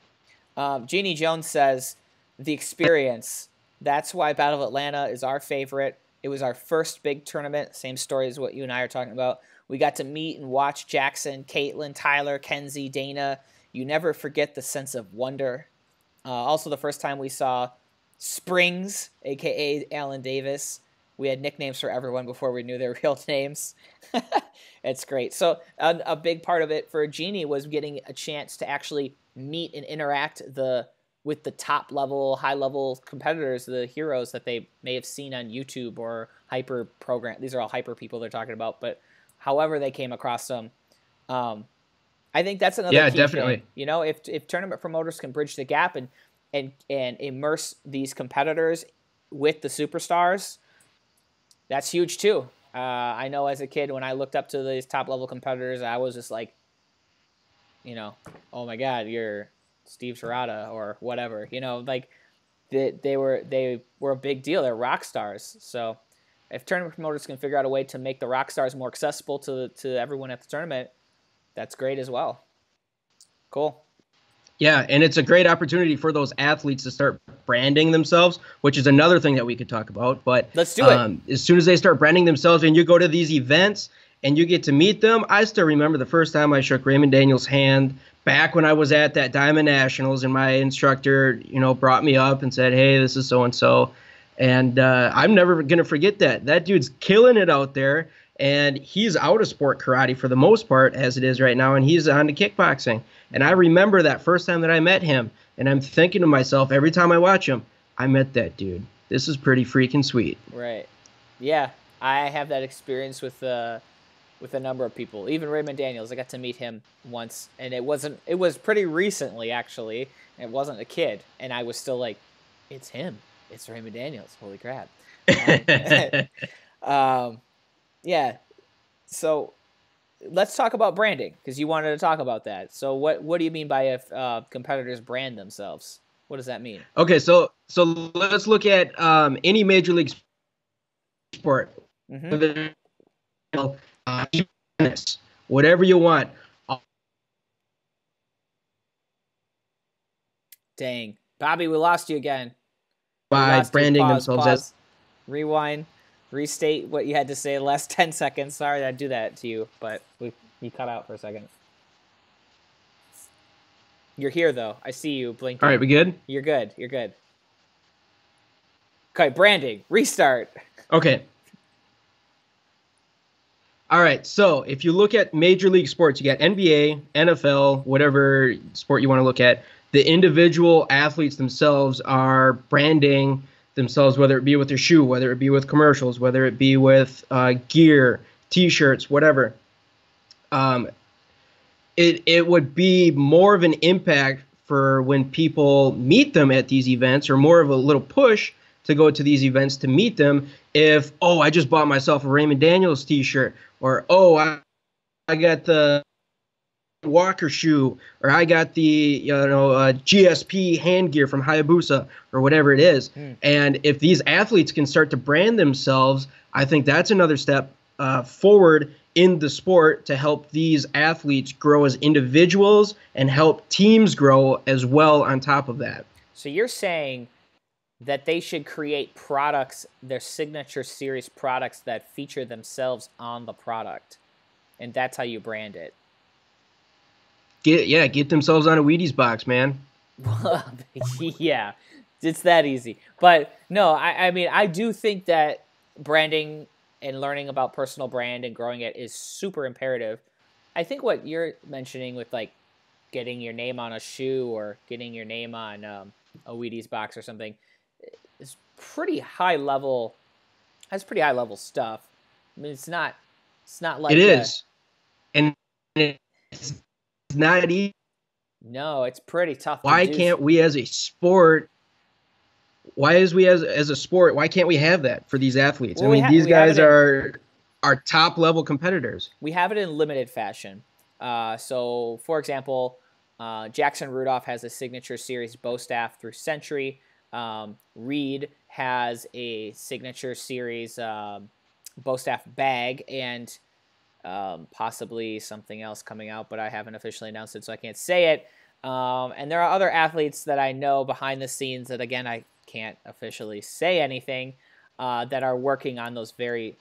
Jeannie Jones says, the experience. That's why Battle of Atlanta is our favorite. It was our first big tournament. Same story as what you and I are talking about. We got to meet and watch Jackson, Caitlin, Tyler, Kenzie, Dana. You never forget the sense of wonder. Also, the first time we saw Springs, aka Alan Davis. We had nicknames for everyone before we knew their real names. It's great. So a big part of it for Jeannie was getting a chance to actually meet and interact with the top level, high level competitors, the heroes that they may have seen on YouTube or hyper program. These are all hyper people they're talking about, but however they came across them. I think that's another key definitely thing. You know, if tournament promoters can bridge the gap and immerse these competitors with the superstars, that's huge too. I know as a kid when I looked up to these top level competitors, I was just like, you know, oh my God, you're Steve Serrata or whatever. You know, like they were a big deal. They're rock stars. So if tournament promoters can figure out a way to make the rock stars more accessible to everyone at the tournament, that's great as well. Cool. Yeah, and it's a great opportunity for those athletes to start branding themselves, which is another thing that we could talk about. But let's do it. As soon as they start branding themselves and you go to these events and you get to meet them, I still remember the first time I shook Raymond Daniels' hand back when I was at that Diamond Nationals, and my instructor, brought me up and said, "Hey, this is so-and-so." And I'm never going to forget that. That dude's killing it out there, and he's out of sport karate for the most part as it is right now, and he's on to kickboxing. And I remember that first time that I met him, and I'm thinking to myself every time I watch him, I met that dude. This is pretty freaking sweet. Right. Yeah, I have that experience with a number of people. Even Raymond Daniels, I got to meet him once, and it was pretty recently actually. It wasn't a kid, and I was still like, it's him. It's Raymond Daniels. Holy crap. Yeah. So let's talk about branding, because you wanted to talk about that. So what do you mean by if competitors brand themselves? What does that mean? Okay, so let's look at any major league sport. Mm-hmm. Tennis, whatever you want. Dang. Bobby, we lost you again. By branding themselves as... Rewind. Restate what you had to say the last 10 seconds. Sorry I'd do that to you, but you cut out for a second. You're here, though. I see you blinking. All right, we good? You're good. You're good. Okay, branding. Restart. Okay. All right, so if you look at major league sports, you got NBA, NFL, whatever sport you want to look at. The individual athletes themselves are branding themselves, whether it be with their shoe, whether it be with commercials, whether it be with gear, T-shirts, whatever. It would be more of an impact for when people meet them at these events, or more of a little push to go to these events to meet them if, oh, I just bought myself a Raymond Daniels T-shirt, or, oh, I got the Walker shoe, or I got the GSP hand gear from Hayabusa, or whatever it is. And if these athletes can start to brand themselves, I think that's another step forward in the sport to help these athletes grow as individuals and help teams grow as well on top of that. So you're saying that they should create products, their signature series products that feature themselves on the product, and that's how you brand it. Get themselves on a Wheaties box, man. Yeah, it's that easy. But no, I mean, I do think that branding and learning about personal brand and growing it is super imperative. I think what you're mentioning with like getting your name on a shoe or getting your name on a Wheaties box or something is pretty high level. That's pretty high level stuff. I mean, it's not like it is, and it's not easy. No, it's pretty tough. Why can't we as a sport? Why as a sport? Why can't we have that for these athletes? Well, I mean, these guys are top level competitors. We have it in limited fashion. So, for example, Jackson Rudolph has a signature series bow staff through Century. Reed has a signature series bow staff bag, and possibly something else coming out, but I haven't officially announced it, so I can't say it. And there are other athletes that I know behind the scenes that, again, I can't officially say anything, that are working on those very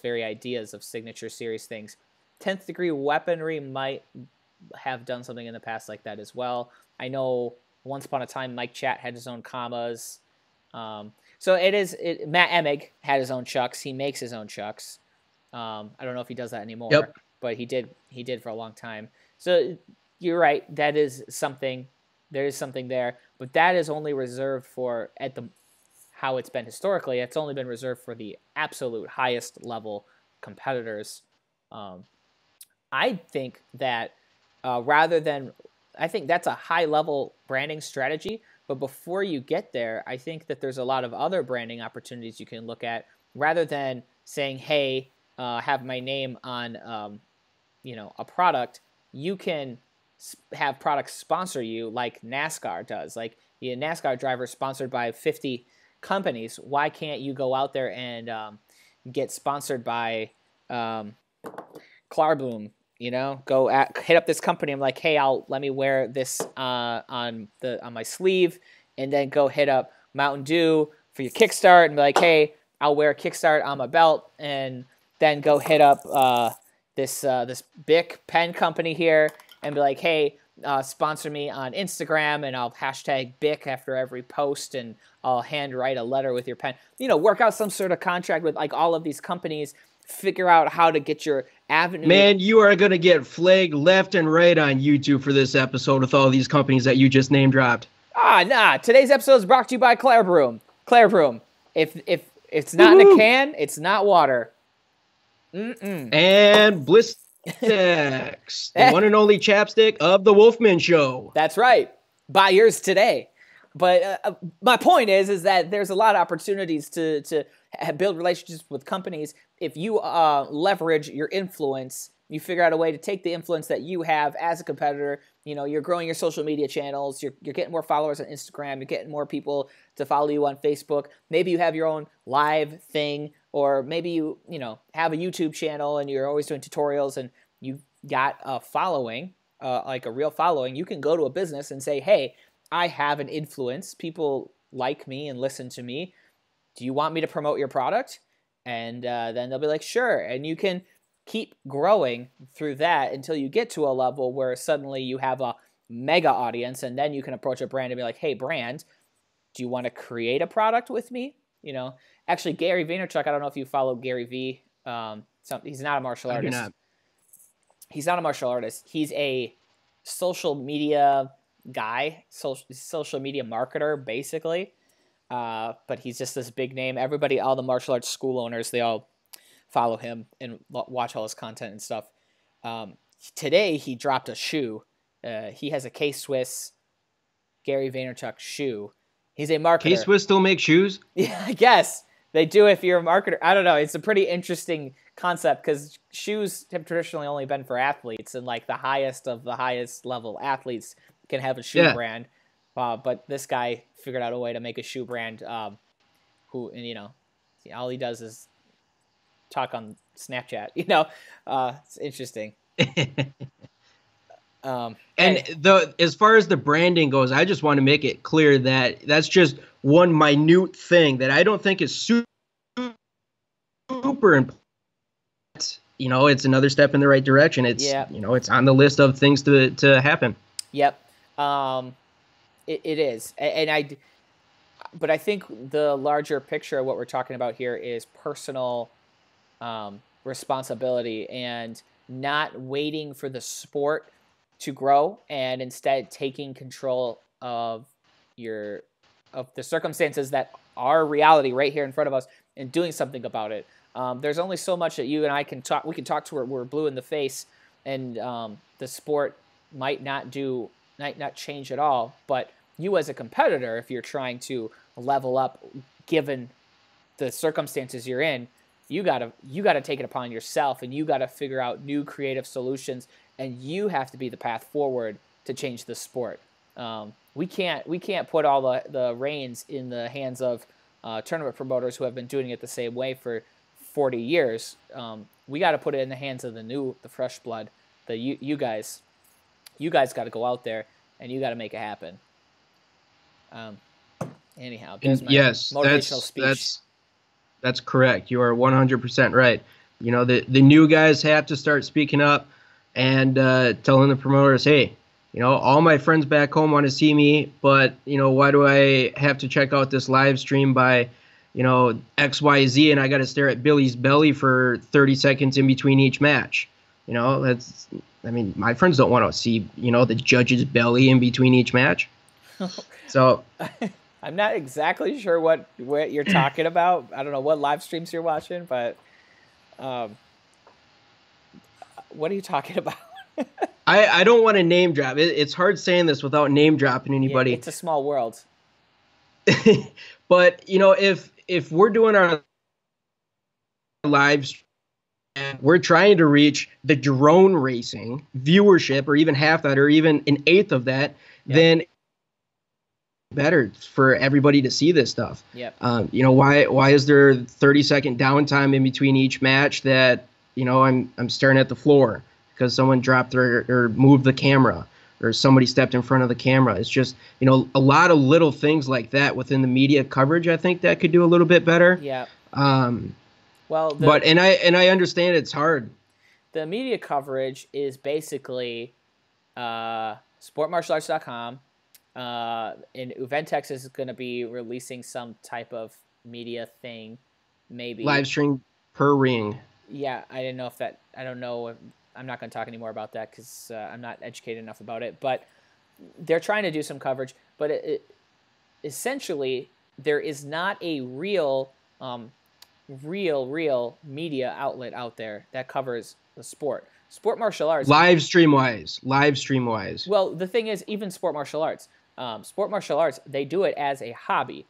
ideas of signature series things. 10th Degree Weaponry might have done something in the past like that as well. I know once upon a time Mike Chat had his own commas. So it is. Matt Emig had his own chucks. He makes his own chucks. I don't know if he does that anymore, but he did. He did for a long time. So you're right. That is something. There is something there, but that is only reserved for how it's been historically. It's only been reserved for the absolute highest level competitors. I think that I think that's a high level branding strategy. But before you get there, I think that there's a lot of other branding opportunities you can look at rather than saying, hey, have my name on, a product. You can have products sponsor you like NASCAR does. Like the NASCAR driver sponsored by 50 companies. Why can't you go out there and get sponsored by Clarbloom? Hit up this company. I'm like, hey, let me wear this on my sleeve, and then go hit up Mountain Dew for your Kickstart and be like, hey, I'll wear Kickstart on my belt, and then go hit up this Bic pen company here and be like, hey, sponsor me on Instagram, and I'll hashtag Bic after every post, and I'll handwrite a letter with your pen. Work out some sort of contract with like all of these companies. Figure out how to get your avenue. Man, you are going to get flagged left and right on YouTube for this episode with all these companies that you just name dropped. Nah. Today's episode is brought to you by Clarbloom. Clarbloom. If it's not in a can, it's not water. And Blistex, the one and only chapstick of the Wolfman Show. That's right. Buy yours today. But my point is that there's a lot of opportunities to build relationships with companies. If you leverage your influence, you figure out a way to take the influence that you have as a competitor. You're growing your social media channels. You're getting more followers on Instagram. You're getting more people to follow you on Facebook. Maybe you have your own live thing, or maybe you have a YouTube channel and you're always doing tutorials and you've got a following, like a real following. You can go to a business and say, hey, I have an influence. People like me and listen to me. Do you want me to promote your product? And then they'll be like, sure. And you can keep growing through that until you get to a level where suddenly you have a mega audience, and then you can approach a brand and be like, hey, brand, do you want to create a product with me? Actually, Gary Vaynerchuk, I don't know if you follow Gary V. He's not a martial artist. I do not. He's not a martial artist. He's a social media guy, social media marketer, basically. But he's just this big name. Everybody, all the martial arts school owners, they all follow him and watch all his content and stuff. Today, he dropped a shoe. He has a K-Swiss Gary Vaynerchuk shoe. He's a marketer. K-Swiss still make shoes? Yeah, I guess. They do if you're a marketer. I don't know. It's a pretty interesting concept because shoes have traditionally only been for athletes, and like the highest of the highest level athletes can have a shoe brand. But this guy figured out a way to make a shoe brand all he does is talk on Snapchat. It's interesting. As far as the branding goes, I just want to make it clear that that's just one minute thing that I don't think is super important. It's another step in the right direction. It's it's on the list of things to happen. Yep. It is. But I think the larger picture of what we're talking about here is personal responsibility and not waiting for the sport to grow, and instead taking control of the circumstances that are reality right here in front of us and doing something about it. There's only so much that you and I can talk. We can talk to we're blue in the face, and the sport might not change at all. But you as a competitor, if you're trying to level up, given the circumstances you're in, you gotta take it upon yourself, and you gotta figure out new creative solutions, and you have to be the path forward to change the sport. We can't put all the reins in the hands of tournament promoters who have been doing it the same way for 40 years. We got to put it in the hands of the fresh blood. You guys got to go out there and you got to make it happen. Anyhow, there's my motivational speech. That's correct. You are 100% right. The new guys have to start speaking up and telling the promoters, hey, All my friends back home want to see me, but why do I have to check out this live stream by XYZ, and I got to stare at Billy's belly for 30 seconds in between each match? My friends don't want to see the judge's belly in between each match. So I'm not exactly sure what you're talking about. I don't know what live streams you're watching, but what are you talking about? I don't want to name drop. It's hard saying this without name dropping anybody. Yeah, it's a small world. But if we're doing our live stream, we're trying to reach the drone racing viewership, or even half that, or even an eighth of that, then better for everybody to see this stuff. Yep. Why is there 30-second downtime in between each match that I'm staring at the floor because someone dropped or moved the camera, or somebody stepped in front of the camera? It's just a lot of little things like that within the media coverage. I think that could do a little bit better. Yeah. Well, I understand it's hard. The media coverage is basically sportmartialarts.com. And Uventex is going to be releasing some type of media thing, maybe live stream per ring. Yeah, I didn't know if that. I don't know. I'm not going to talk anymore about that because I'm not educated enough about it. But they're trying to do some coverage. But essentially, there is not a real media outlet out there that covers the sport. Sport martial arts. Live stream wise. Well, the thing is, even sport martial arts, they do it as a hobby.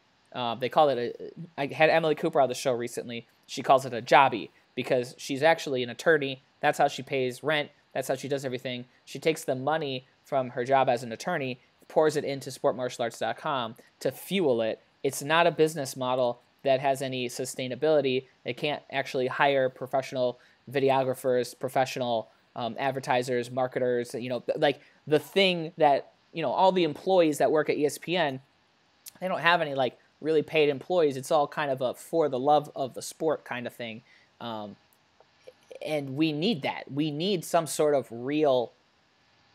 They call it I had Emily Cooper on the show recently. She calls it a jobby because she's actually an attorney. That's how she pays rent. That's how she does everything. She takes the money from her job as an attorney, pours it into sportmartialarts.com to fuel it. It's not a business model that has any sustainability. They can't actually hire professional videographers, professional advertisers, marketers, like the thing that, all the employees that work at ESPN, they don't have any like really paid employees. It's all kind of a for the love of the sport kind of thing. And we need that. We need some sort of real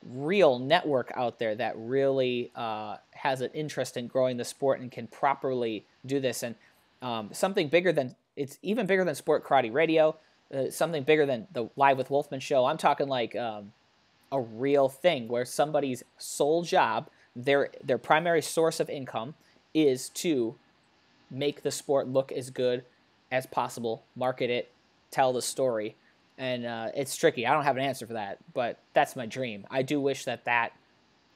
network out there that really has an interest in growing the sport and can properly do this. And something bigger than, it's even bigger than Sport Karate Radio, something bigger than the Live with Wolfman show. I'm talking like a real thing where somebody's sole job, their primary source of income is to make the sport look as good as possible, market it, tell the story. And it's tricky. I don't have an answer for that, but that's my dream. I do wish that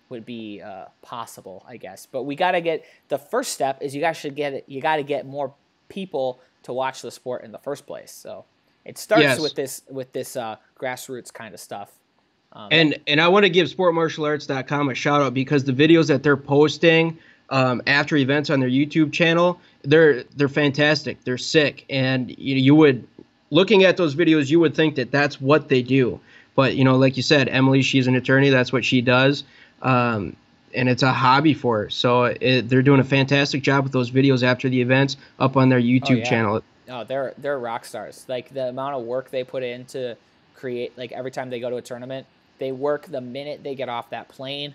would be possible, I guess. But we got to get, the first step is you got to get more people to watch the sport in the first place. So it starts with this grassroots kind of stuff. And I want to give sportmartialarts.com a shout out because the videos that they're posting after events on their YouTube channel, they're fantastic. They're sick. And you would, looking at those videos, you would think that that's what they do. But, like you said, Emily, she's an attorney. That's what she does. And it's a hobby for her. So they're doing a fantastic job with those videos after the events up on their YouTube channel. Oh, they're rock stars. Like the amount of work they put in to create, like every time they go to a tournament, they work the minute they get off that plane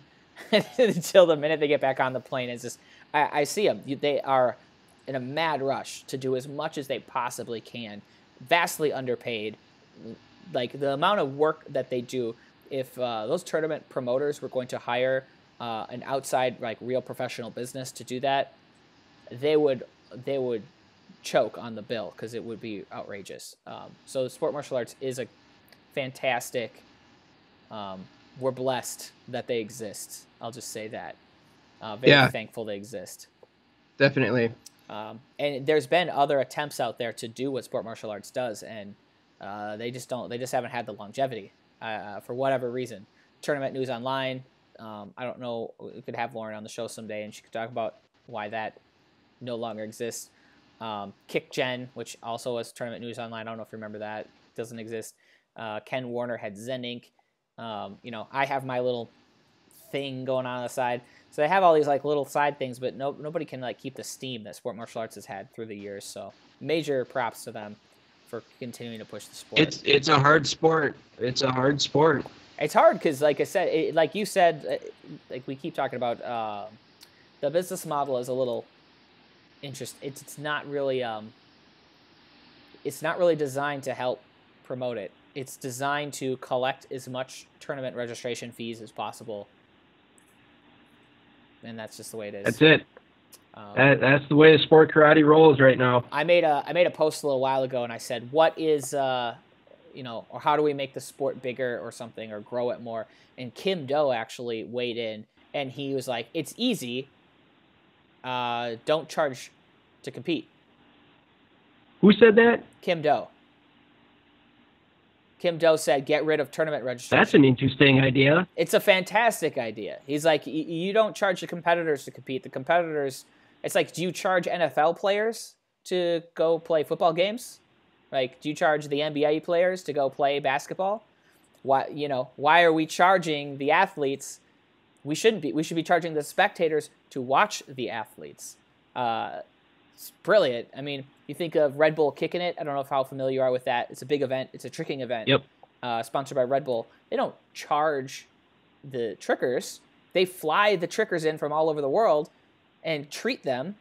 until the minute they get back on the plane. It's just, I see them. They are in a mad rush to do as much as they possibly can. Vastly underpaid. Like the amount of work that they do, if those tournament promoters were going to hire an outside, like real professional business to do that, they would choke on the bill because it would be outrageous. So sport martial arts is a fantastic. We're blessed that they exist. I'll just say that. Very thankful they exist. Definitely. And there's been other attempts out there to do what sport martial arts does, and they just haven't had the longevity for whatever reason. Tournament News Online. I don't know. We could have Lauren on the show someday, and she could talk about why that no longer exists. Kick Gen, which also was Tournament News Online. I don't know if you remember that. Doesn't exist. Ken Warner had Zen Inc. I have my little thing going on the side. So they have all these like little side things, but nobody can like keep the steam that sport martial arts has had through the years. So major props to them for continuing to push the sport. It's a hard sport. It's a hard sport. It's hard because, like I said, like you said, like we keep talking about, the business model is a little It's not really designed to help promote it. It's designed to collect as much tournament registration fees as possible, and that's just the way it is. That's it. That's the way the sport karate rolls right now. I made a post a little while ago, and I said, "What is or how do we make the sport bigger or something, or grow it more?" And Kim Do actually weighed in, and he was like, "It's easy. Don't charge to compete." Who said that? Kim Do. Kim Do said, "Get rid of tournament registration." That's an interesting idea. It's a fantastic idea. He's like, you don't charge the competitors to compete. The competitors, it's like, do you charge NFL players to go play football games? Like, do you charge the NBA players to go play basketball? Why are we charging the athletes? We shouldn't be. We should be charging the spectators to watch the athletes. It's brilliant. I mean, you think of Red Bull kicking it. I don't know how familiar you are with that. It's a big event. It's a tricking event. Yep. Sponsored by Red Bull. They don't charge the trickers. They fly the trickers in from all over the world and treat them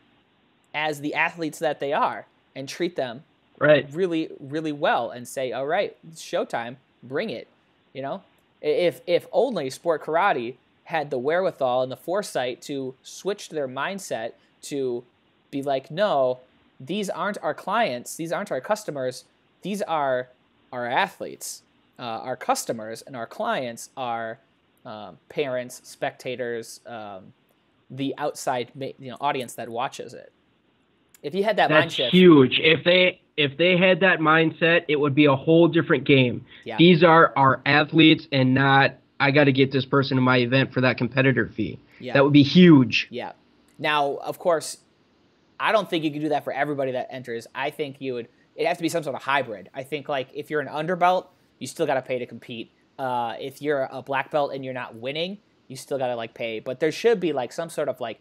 as the athletes that they are, and treat them really, really well, and say, "All right, it's showtime. Bring it." If only Sport Karate had the wherewithal and the foresight to switch their mindset to be like, "No, these aren't our clients. These aren't our customers. These are our athletes. Our customers and our clients are parents, spectators, the outside audience that watches it." If you had that mind shift, that's huge. If they had that mindset, it would be a whole different game. Yeah. These are our athletes, and not, I got to get this person to my event for that competitor fee. Yeah. That would be huge. Yeah. Now, of course, I don't think you can do that for everybody that enters. I think it has to be some sort of hybrid. I think, like, if you're an underbelt, you still got to pay to compete. If you're a black belt and you're not winning, you still got to, like, pay. But there should be, like, some sort of, like,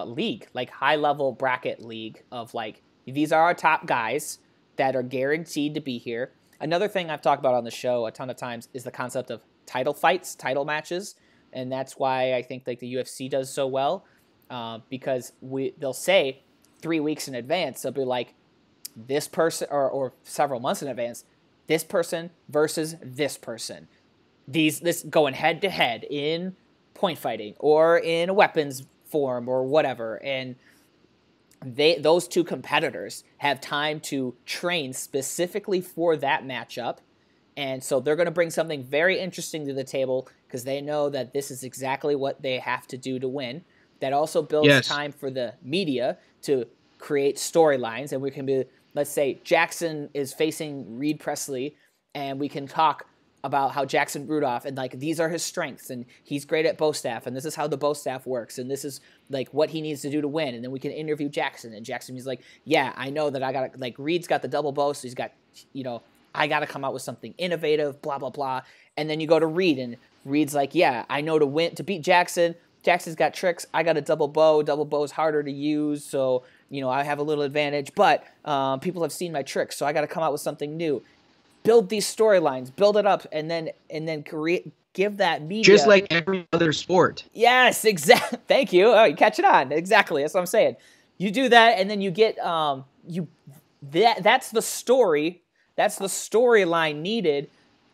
league, like high-level bracket league of, like, these are our top guys that are guaranteed to be here. Another thing I've talked about on the show a ton of times is the concept of title fights, title matches, and that's why I think, like, the UFC does so well, because they'll say 3 weeks in advance, they'll be like, this person, or several months in advance, this person versus this person. This going head to head in point fighting or in a weapons form or whatever, and those two competitors have time to train specifically for that matchup, and so they're going to bring something very interesting to the table because they know that this is exactly what they have to do to win. That also builds time for the media to create storylines, and we can be, let's say Jackson is facing Reed Presley, and we can talk about how Jackson Rudolph, and, like, these are his strengths, and he's great at bow staff, and this is how the bow staff works, and this is, like, what he needs to do to win. And then we can interview Jackson, and Jackson is like, yeah, I know that I got to, like, Reed's got the double bow, so he's got, I got to come out with something innovative, blah, blah, blah. And then you go to Reed, and Reed's like, yeah, I know to beat Jackson. Jackson's got tricks. I got a double bow. Double bow is harder to use, so, I have a little advantage, but people have seen my tricks, so I got to come out with something new. Build these storylines, build it up, and then give that media, just like every other sport. Yes, exactly. Thank you. Oh, you catch it on. Exactly. That's what I'm saying. You do that, and then you get that's the story. That's the storyline needed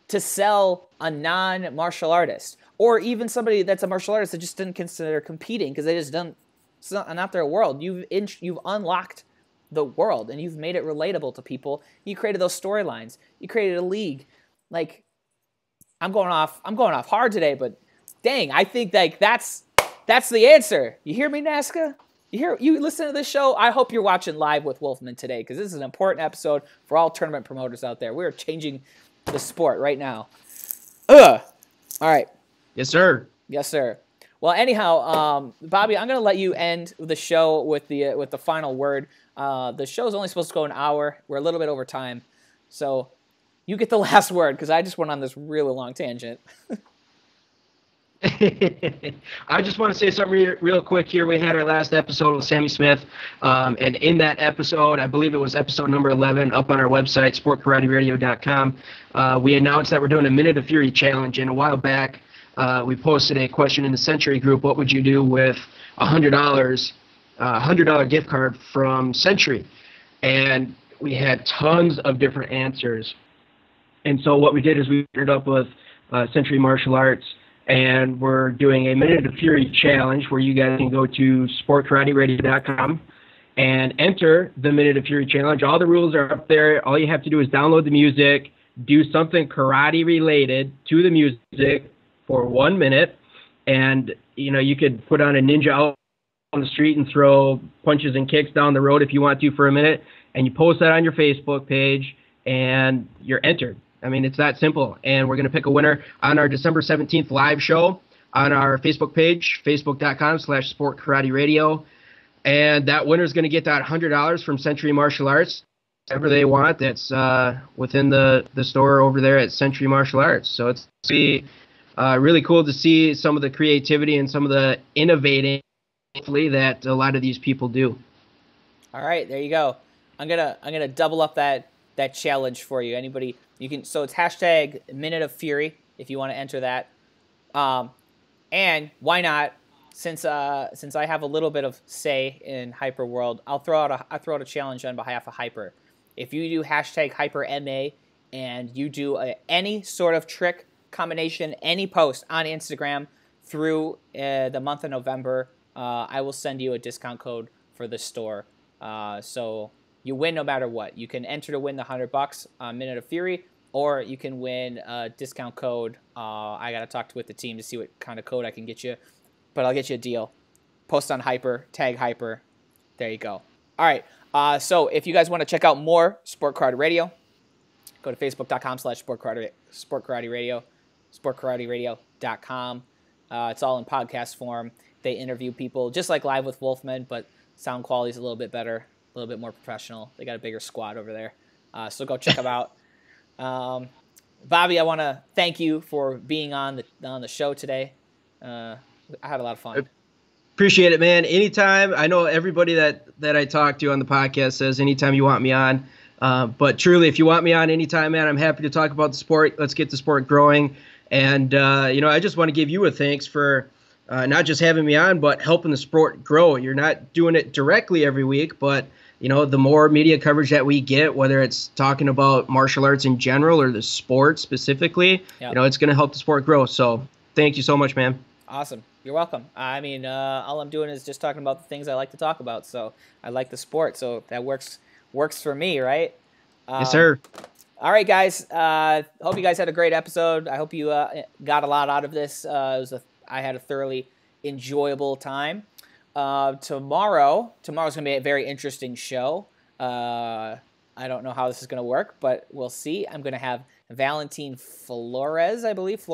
to sell a non-martial artist, or even somebody that's a martial artist that just didn't consider competing because they just don't. It's not their world. You've unlocked the world, and you've made it relatable to people. You created those storylines. You created a league. Like, I'm going off hard today, but dang, I think, like, that's the answer. You hear me, Nazca? You listen to this show? I hope you're watching live with Wolfman today, because this is an important episode for all tournament promoters out there. We're changing the sport right now. All right. Yes, sir. Yes, sir. Well, anyhow, Bobby, I'm going to let you end the show with the final word. The show's only supposed to go an hour. We're a little bit over time. So you get the last word, because I just went on this really long tangent. I just want to say something real quick here. We had our last episode with Sammy Smith, and in that episode, I believe it was episode number 11, up on our website, sportkarateradio.com, we announced that we're doing a Minute of Fury challenge. And a while back, we posted a question in the Century group: what would you do with $100 gift card from Century? And we had tons of different answers. And so what we did is we partnered up with Century Martial Arts, and we're doing a Minute of Fury challenge where you guys can go to sportkarateradio.com and enter the Minute of Fury challenge. All the rules are up there. All you have to do is download the music, do something karate related to the music for 1 minute, and you could put on a ninja out on the street and throw punches and kicks down the road if you want to for a minute, and you post that on your Facebook page, and you're entered. I mean, it's that simple. And we're going to pick a winner on our December 17th live show on our Facebook page, facebook.com/sportkarateradio. And that winner is going to get that $100 from Century Martial Arts, whatever they want. That's within the store over there at Century Martial Arts. So it's really cool to see some of the creativity and some of the innovating that a lot of these people do. All right, there you go. I'm gonna double up that challenge for you. Anybody, you can. So it's hashtag Minute of Fury if you want to enter that. And why not? Since I have a little bit of say in Hyper World, I'll throw out a challenge on behalf of Hyper. If you do hashtag HyperMA and you do any sort of trick combination, any post on Instagram through the month of November, I will send you a discount code for the store. So you win no matter what. You can enter to win the $100 on Minute of Fury, or you can win a discount code. I got to talk with the team to see what kind of code I can get you, but I'll get you a deal. Post on Hyper, tag Hyper. There you go. All right. So if you guys want to check out more Sport Karate Radio, go to facebook.com/sportkarateradio, sportkarateradio.com. It's all in podcast form. They interview people just like Live with Wolfman, but sound quality is a little bit better, a little bit more professional. They got a bigger squad over there. So go check them out. Bobby, I want to thank you for being on the show today. I had a lot of fun. Appreciate it, man. Anytime. I know everybody that I talk to on the podcast says anytime you want me on. But truly, if you want me on anytime, man, I'm happy to talk about the sport. Let's get the sport growing. And, I just want to give you a thanks for not just having me on, but helping the sport grow. You're not doing it directly every week, but, the more media coverage that we get, whether it's talking about martial arts in general or the sport specifically, yep, it's going to help the sport grow. So thank you so much, man. Awesome. You're welcome. I mean, all I'm doing is just talking about the things I like to talk about. So I like the sport. So that works for me, right? Yes, sir. All right, guys. Hope you guys had a great episode. I hope you got a lot out of this. I had a thoroughly enjoyable time. Tomorrow's going to be a very interesting show. I don't know how this is going to work, but we'll see. I'm going to have Valentin Flores, I believe.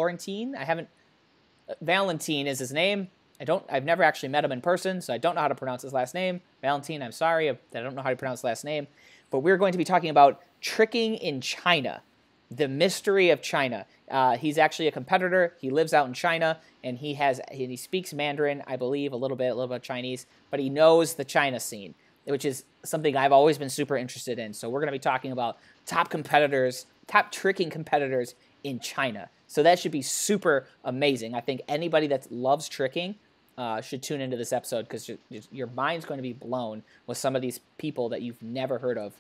Valentin is his name. I've never actually met him in person, so I don't know how to pronounce his last name. Valentin, I'm sorry. I don't know how to pronounce his last name. But we're going to be talking about tricking in China, the mystery of China. He's actually a competitor. He lives out in China, and he speaks Mandarin, I believe, a little bit Chinese, but he knows the China scene, which is something I've always been super interested in. So we're going to be talking about top tricking competitors in China. So that should be super amazing. I think anybody that loves tricking should tune into this episode, because your mind's going to be blown with some of these people that you've never heard of,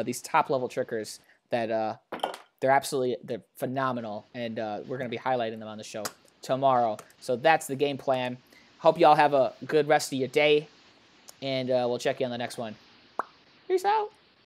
these top-level trickers that they're phenomenal, and we're going to be highlighting them on the show tomorrow. So that's the game plan. Hope you all have a good rest of your day, and we'll check you on the next one. Peace out.